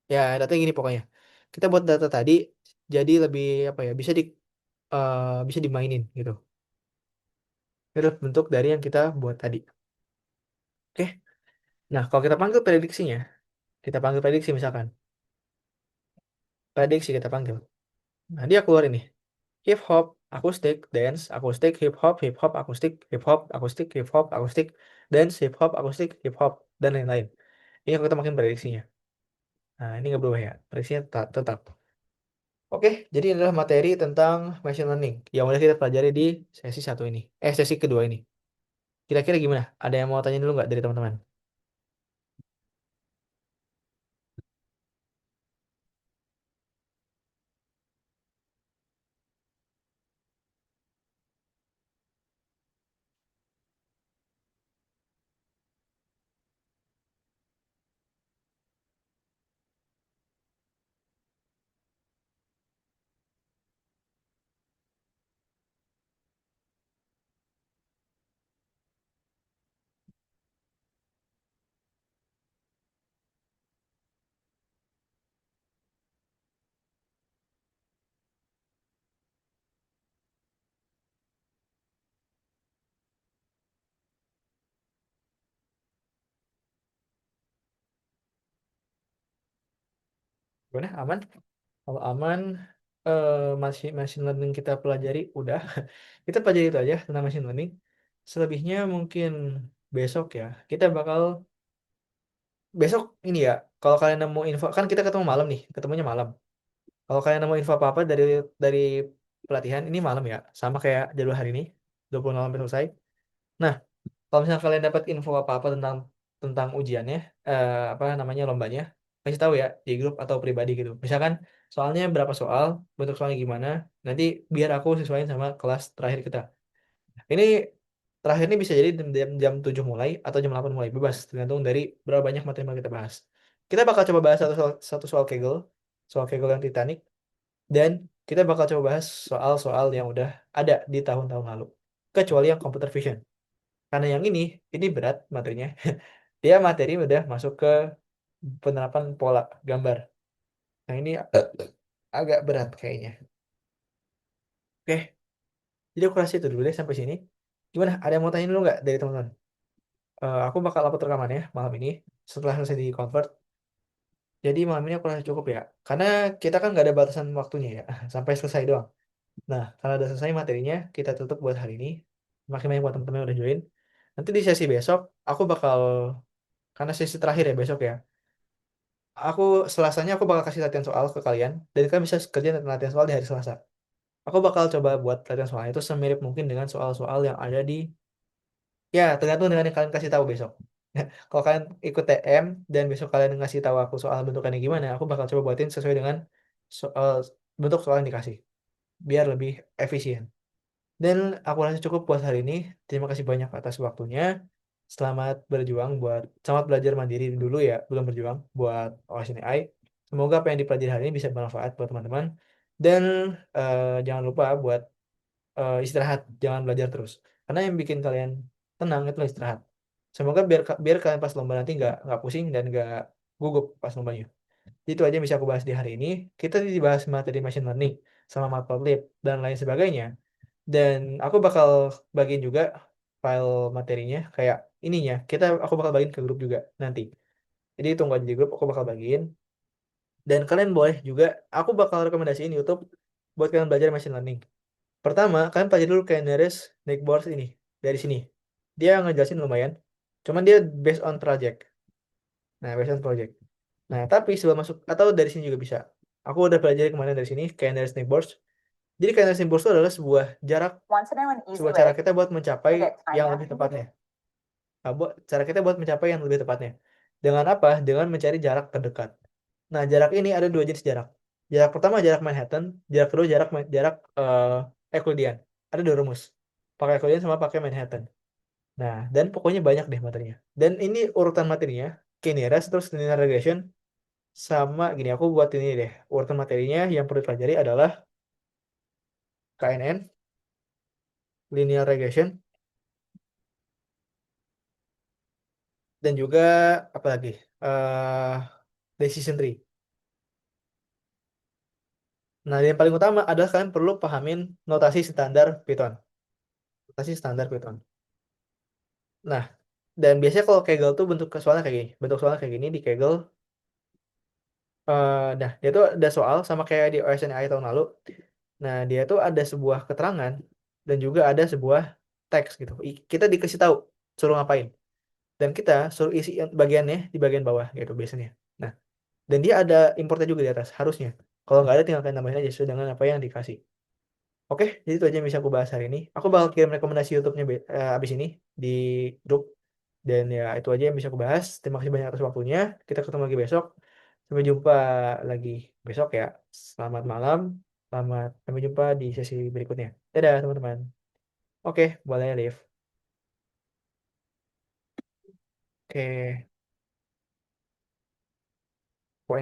Ya, data gini pokoknya. Kita buat data tadi jadi lebih apa ya? Bisa dimainin gitu. Itu adalah bentuk dari yang kita buat tadi. Oke. Nah, kalau kita panggil prediksinya, kita panggil prediksi misalkan. Prediksi kita panggil. Nah, dia keluar ini. Hip hop, akustik, dance, akustik, hip hop, akustik, hip hop, akustik, dance, hip hop, akustik, hip hop, dan lain-lain. Ini kalau kita makin prediksinya. Nah, ini nggak berubah ya. Prediksinya tetap. Oke, jadi ini adalah materi tentang machine learning yang udah kita pelajari di sesi satu ini. Sesi kedua ini. Kira-kira gimana? Ada yang mau tanya dulu nggak dari teman-teman? Gimana? Aman? Kalau aman, masih machine learning kita pelajari udah. Kita pelajari itu aja tentang machine learning. Selebihnya mungkin besok ya. Kita bakal besok ini ya. Kalau kalian nemu info, kan kita ketemu malam nih, ketemunya malam. Kalau kalian nemu info apa-apa dari pelatihan ini malam ya, sama kayak jadwal hari ini, 20 sampai selesai. Nah, kalau misalnya kalian dapat info apa-apa tentang tentang ujiannya, apa namanya lombanya, kasih tahu ya di grup atau pribadi gitu. Misalkan soalnya berapa soal, bentuk soalnya gimana, nanti biar aku sesuaiin sama kelas terakhir kita. Ini terakhir ini bisa jadi jam 7 mulai atau jam 8 mulai, bebas tergantung dari berapa banyak materi yang kita bahas. Kita bakal coba bahas satu soal Kegel, soal Kegel yang Titanic, dan kita bakal coba bahas soal-soal yang udah ada di tahun-tahun lalu. Kecuali yang computer vision. Karena yang ini berat materinya. Dia materi udah masuk ke penerapan pola gambar. Nah ini agak berat kayaknya. Oke, jadi aku rasa itu dulu deh sampai sini. Gimana? Ada yang mau tanya dulu nggak dari teman-teman? Aku bakal upload rekamannya malam ini setelah selesai di convert. Jadi malam ini aku rasa cukup ya. Karena kita kan nggak ada batasan waktunya ya. Sampai selesai doang. Nah, kalau udah selesai materinya, kita tutup buat hari ini. Makin banyak buat teman-teman yang udah join. Nanti di sesi besok, aku bakal, karena sesi terakhir ya besok ya, Selasanya aku bakal kasih latihan soal ke kalian, dan kalian bisa kerja latihan soal di hari Selasa. Aku bakal coba buat latihan soalnya itu semirip mungkin dengan soal-soal yang ada di, ya tergantung dengan yang kalian kasih tahu besok. Kalau kalian ikut TM, dan besok kalian ngasih tahu aku soal bentukannya gimana, aku bakal coba buatin sesuai dengan soal, bentuk soal yang dikasih, biar lebih efisien. Dan aku rasa cukup buat hari ini. Terima kasih banyak atas waktunya. Selamat belajar mandiri dulu ya, belum berjuang buat OSINT AI. Semoga apa yang dipelajari hari ini bisa bermanfaat buat teman-teman. Dan jangan lupa buat istirahat, jangan belajar terus. Karena yang bikin kalian tenang itu istirahat. Semoga biar kalian pas lomba nanti nggak pusing dan nggak gugup pas lombanya. Itu aja yang bisa aku bahas di hari ini. Kita dibahas materi machine learning sama matplotlib dan lain sebagainya. Dan aku bakal bagiin juga file materinya kayak ininya. Aku bakal bagiin ke grup juga nanti. Jadi tunggu aja di grup, aku bakal bagiin. Dan kalian boleh juga, aku bakal rekomendasiin YouTube buat kalian belajar machine learning. Pertama, kalian pelajari dulu kayak Nearest Nickboard ini dari sini. Dia ngejelasin lumayan. Cuman dia based on project. Nah, based on project. Nah, tapi sebelum masuk atau dari sini juga bisa. Aku udah pelajari kemarin dari sini kayak Nearest Nickboards. Jadi kayak Nearest Nickboards itu adalah sebuah jarak, sebuah cara kita buat mencapai yang lebih tepatnya. Nah, cara kita buat mencapai yang lebih tepatnya. Dengan apa? Dengan mencari jarak terdekat. Nah, jarak ini ada dua jenis jarak. Jarak pertama jarak Manhattan, jarak kedua jarak Euclidean. Ada dua rumus. Pakai Euclidean sama pakai Manhattan. Nah, dan pokoknya banyak deh materinya. Dan ini urutan materinya, k-nearest, terus linear regression, sama gini, aku buat ini deh. Urutan materinya yang perlu dipelajari adalah KNN, linear regression, dan juga apa lagi? eh Decision tree. Nah, yang paling utama adalah kalian perlu pahamin notasi standar Python. Notasi standar Python. Nah, dan biasanya kalau Kaggle tuh bentuk soalnya kayak gini. Bentuk soalnya kayak gini di Kaggle. Nah, dia tuh ada soal sama kayak di OSNI tahun lalu. Nah, dia tuh ada sebuah keterangan dan juga ada sebuah teks gitu. Kita dikasih tahu suruh ngapain. Dan kita suruh isi bagiannya di bagian bawah gitu biasanya. Nah, dan dia ada importnya juga di atas harusnya. Kalau nggak ada tinggal kalian tambahin aja sesuai dengan apa yang dikasih. Oke, jadi itu aja yang bisa aku bahas hari ini. Aku bakal kirim rekomendasi YouTube-nya abis ini di grup. Dan ya itu aja yang bisa aku bahas. Terima kasih banyak atas waktunya. Kita ketemu lagi besok. Sampai jumpa lagi besok ya. Selamat malam. Selamat sampai jumpa di sesi berikutnya. Dadah teman-teman. Oke, boleh Liv. Oke.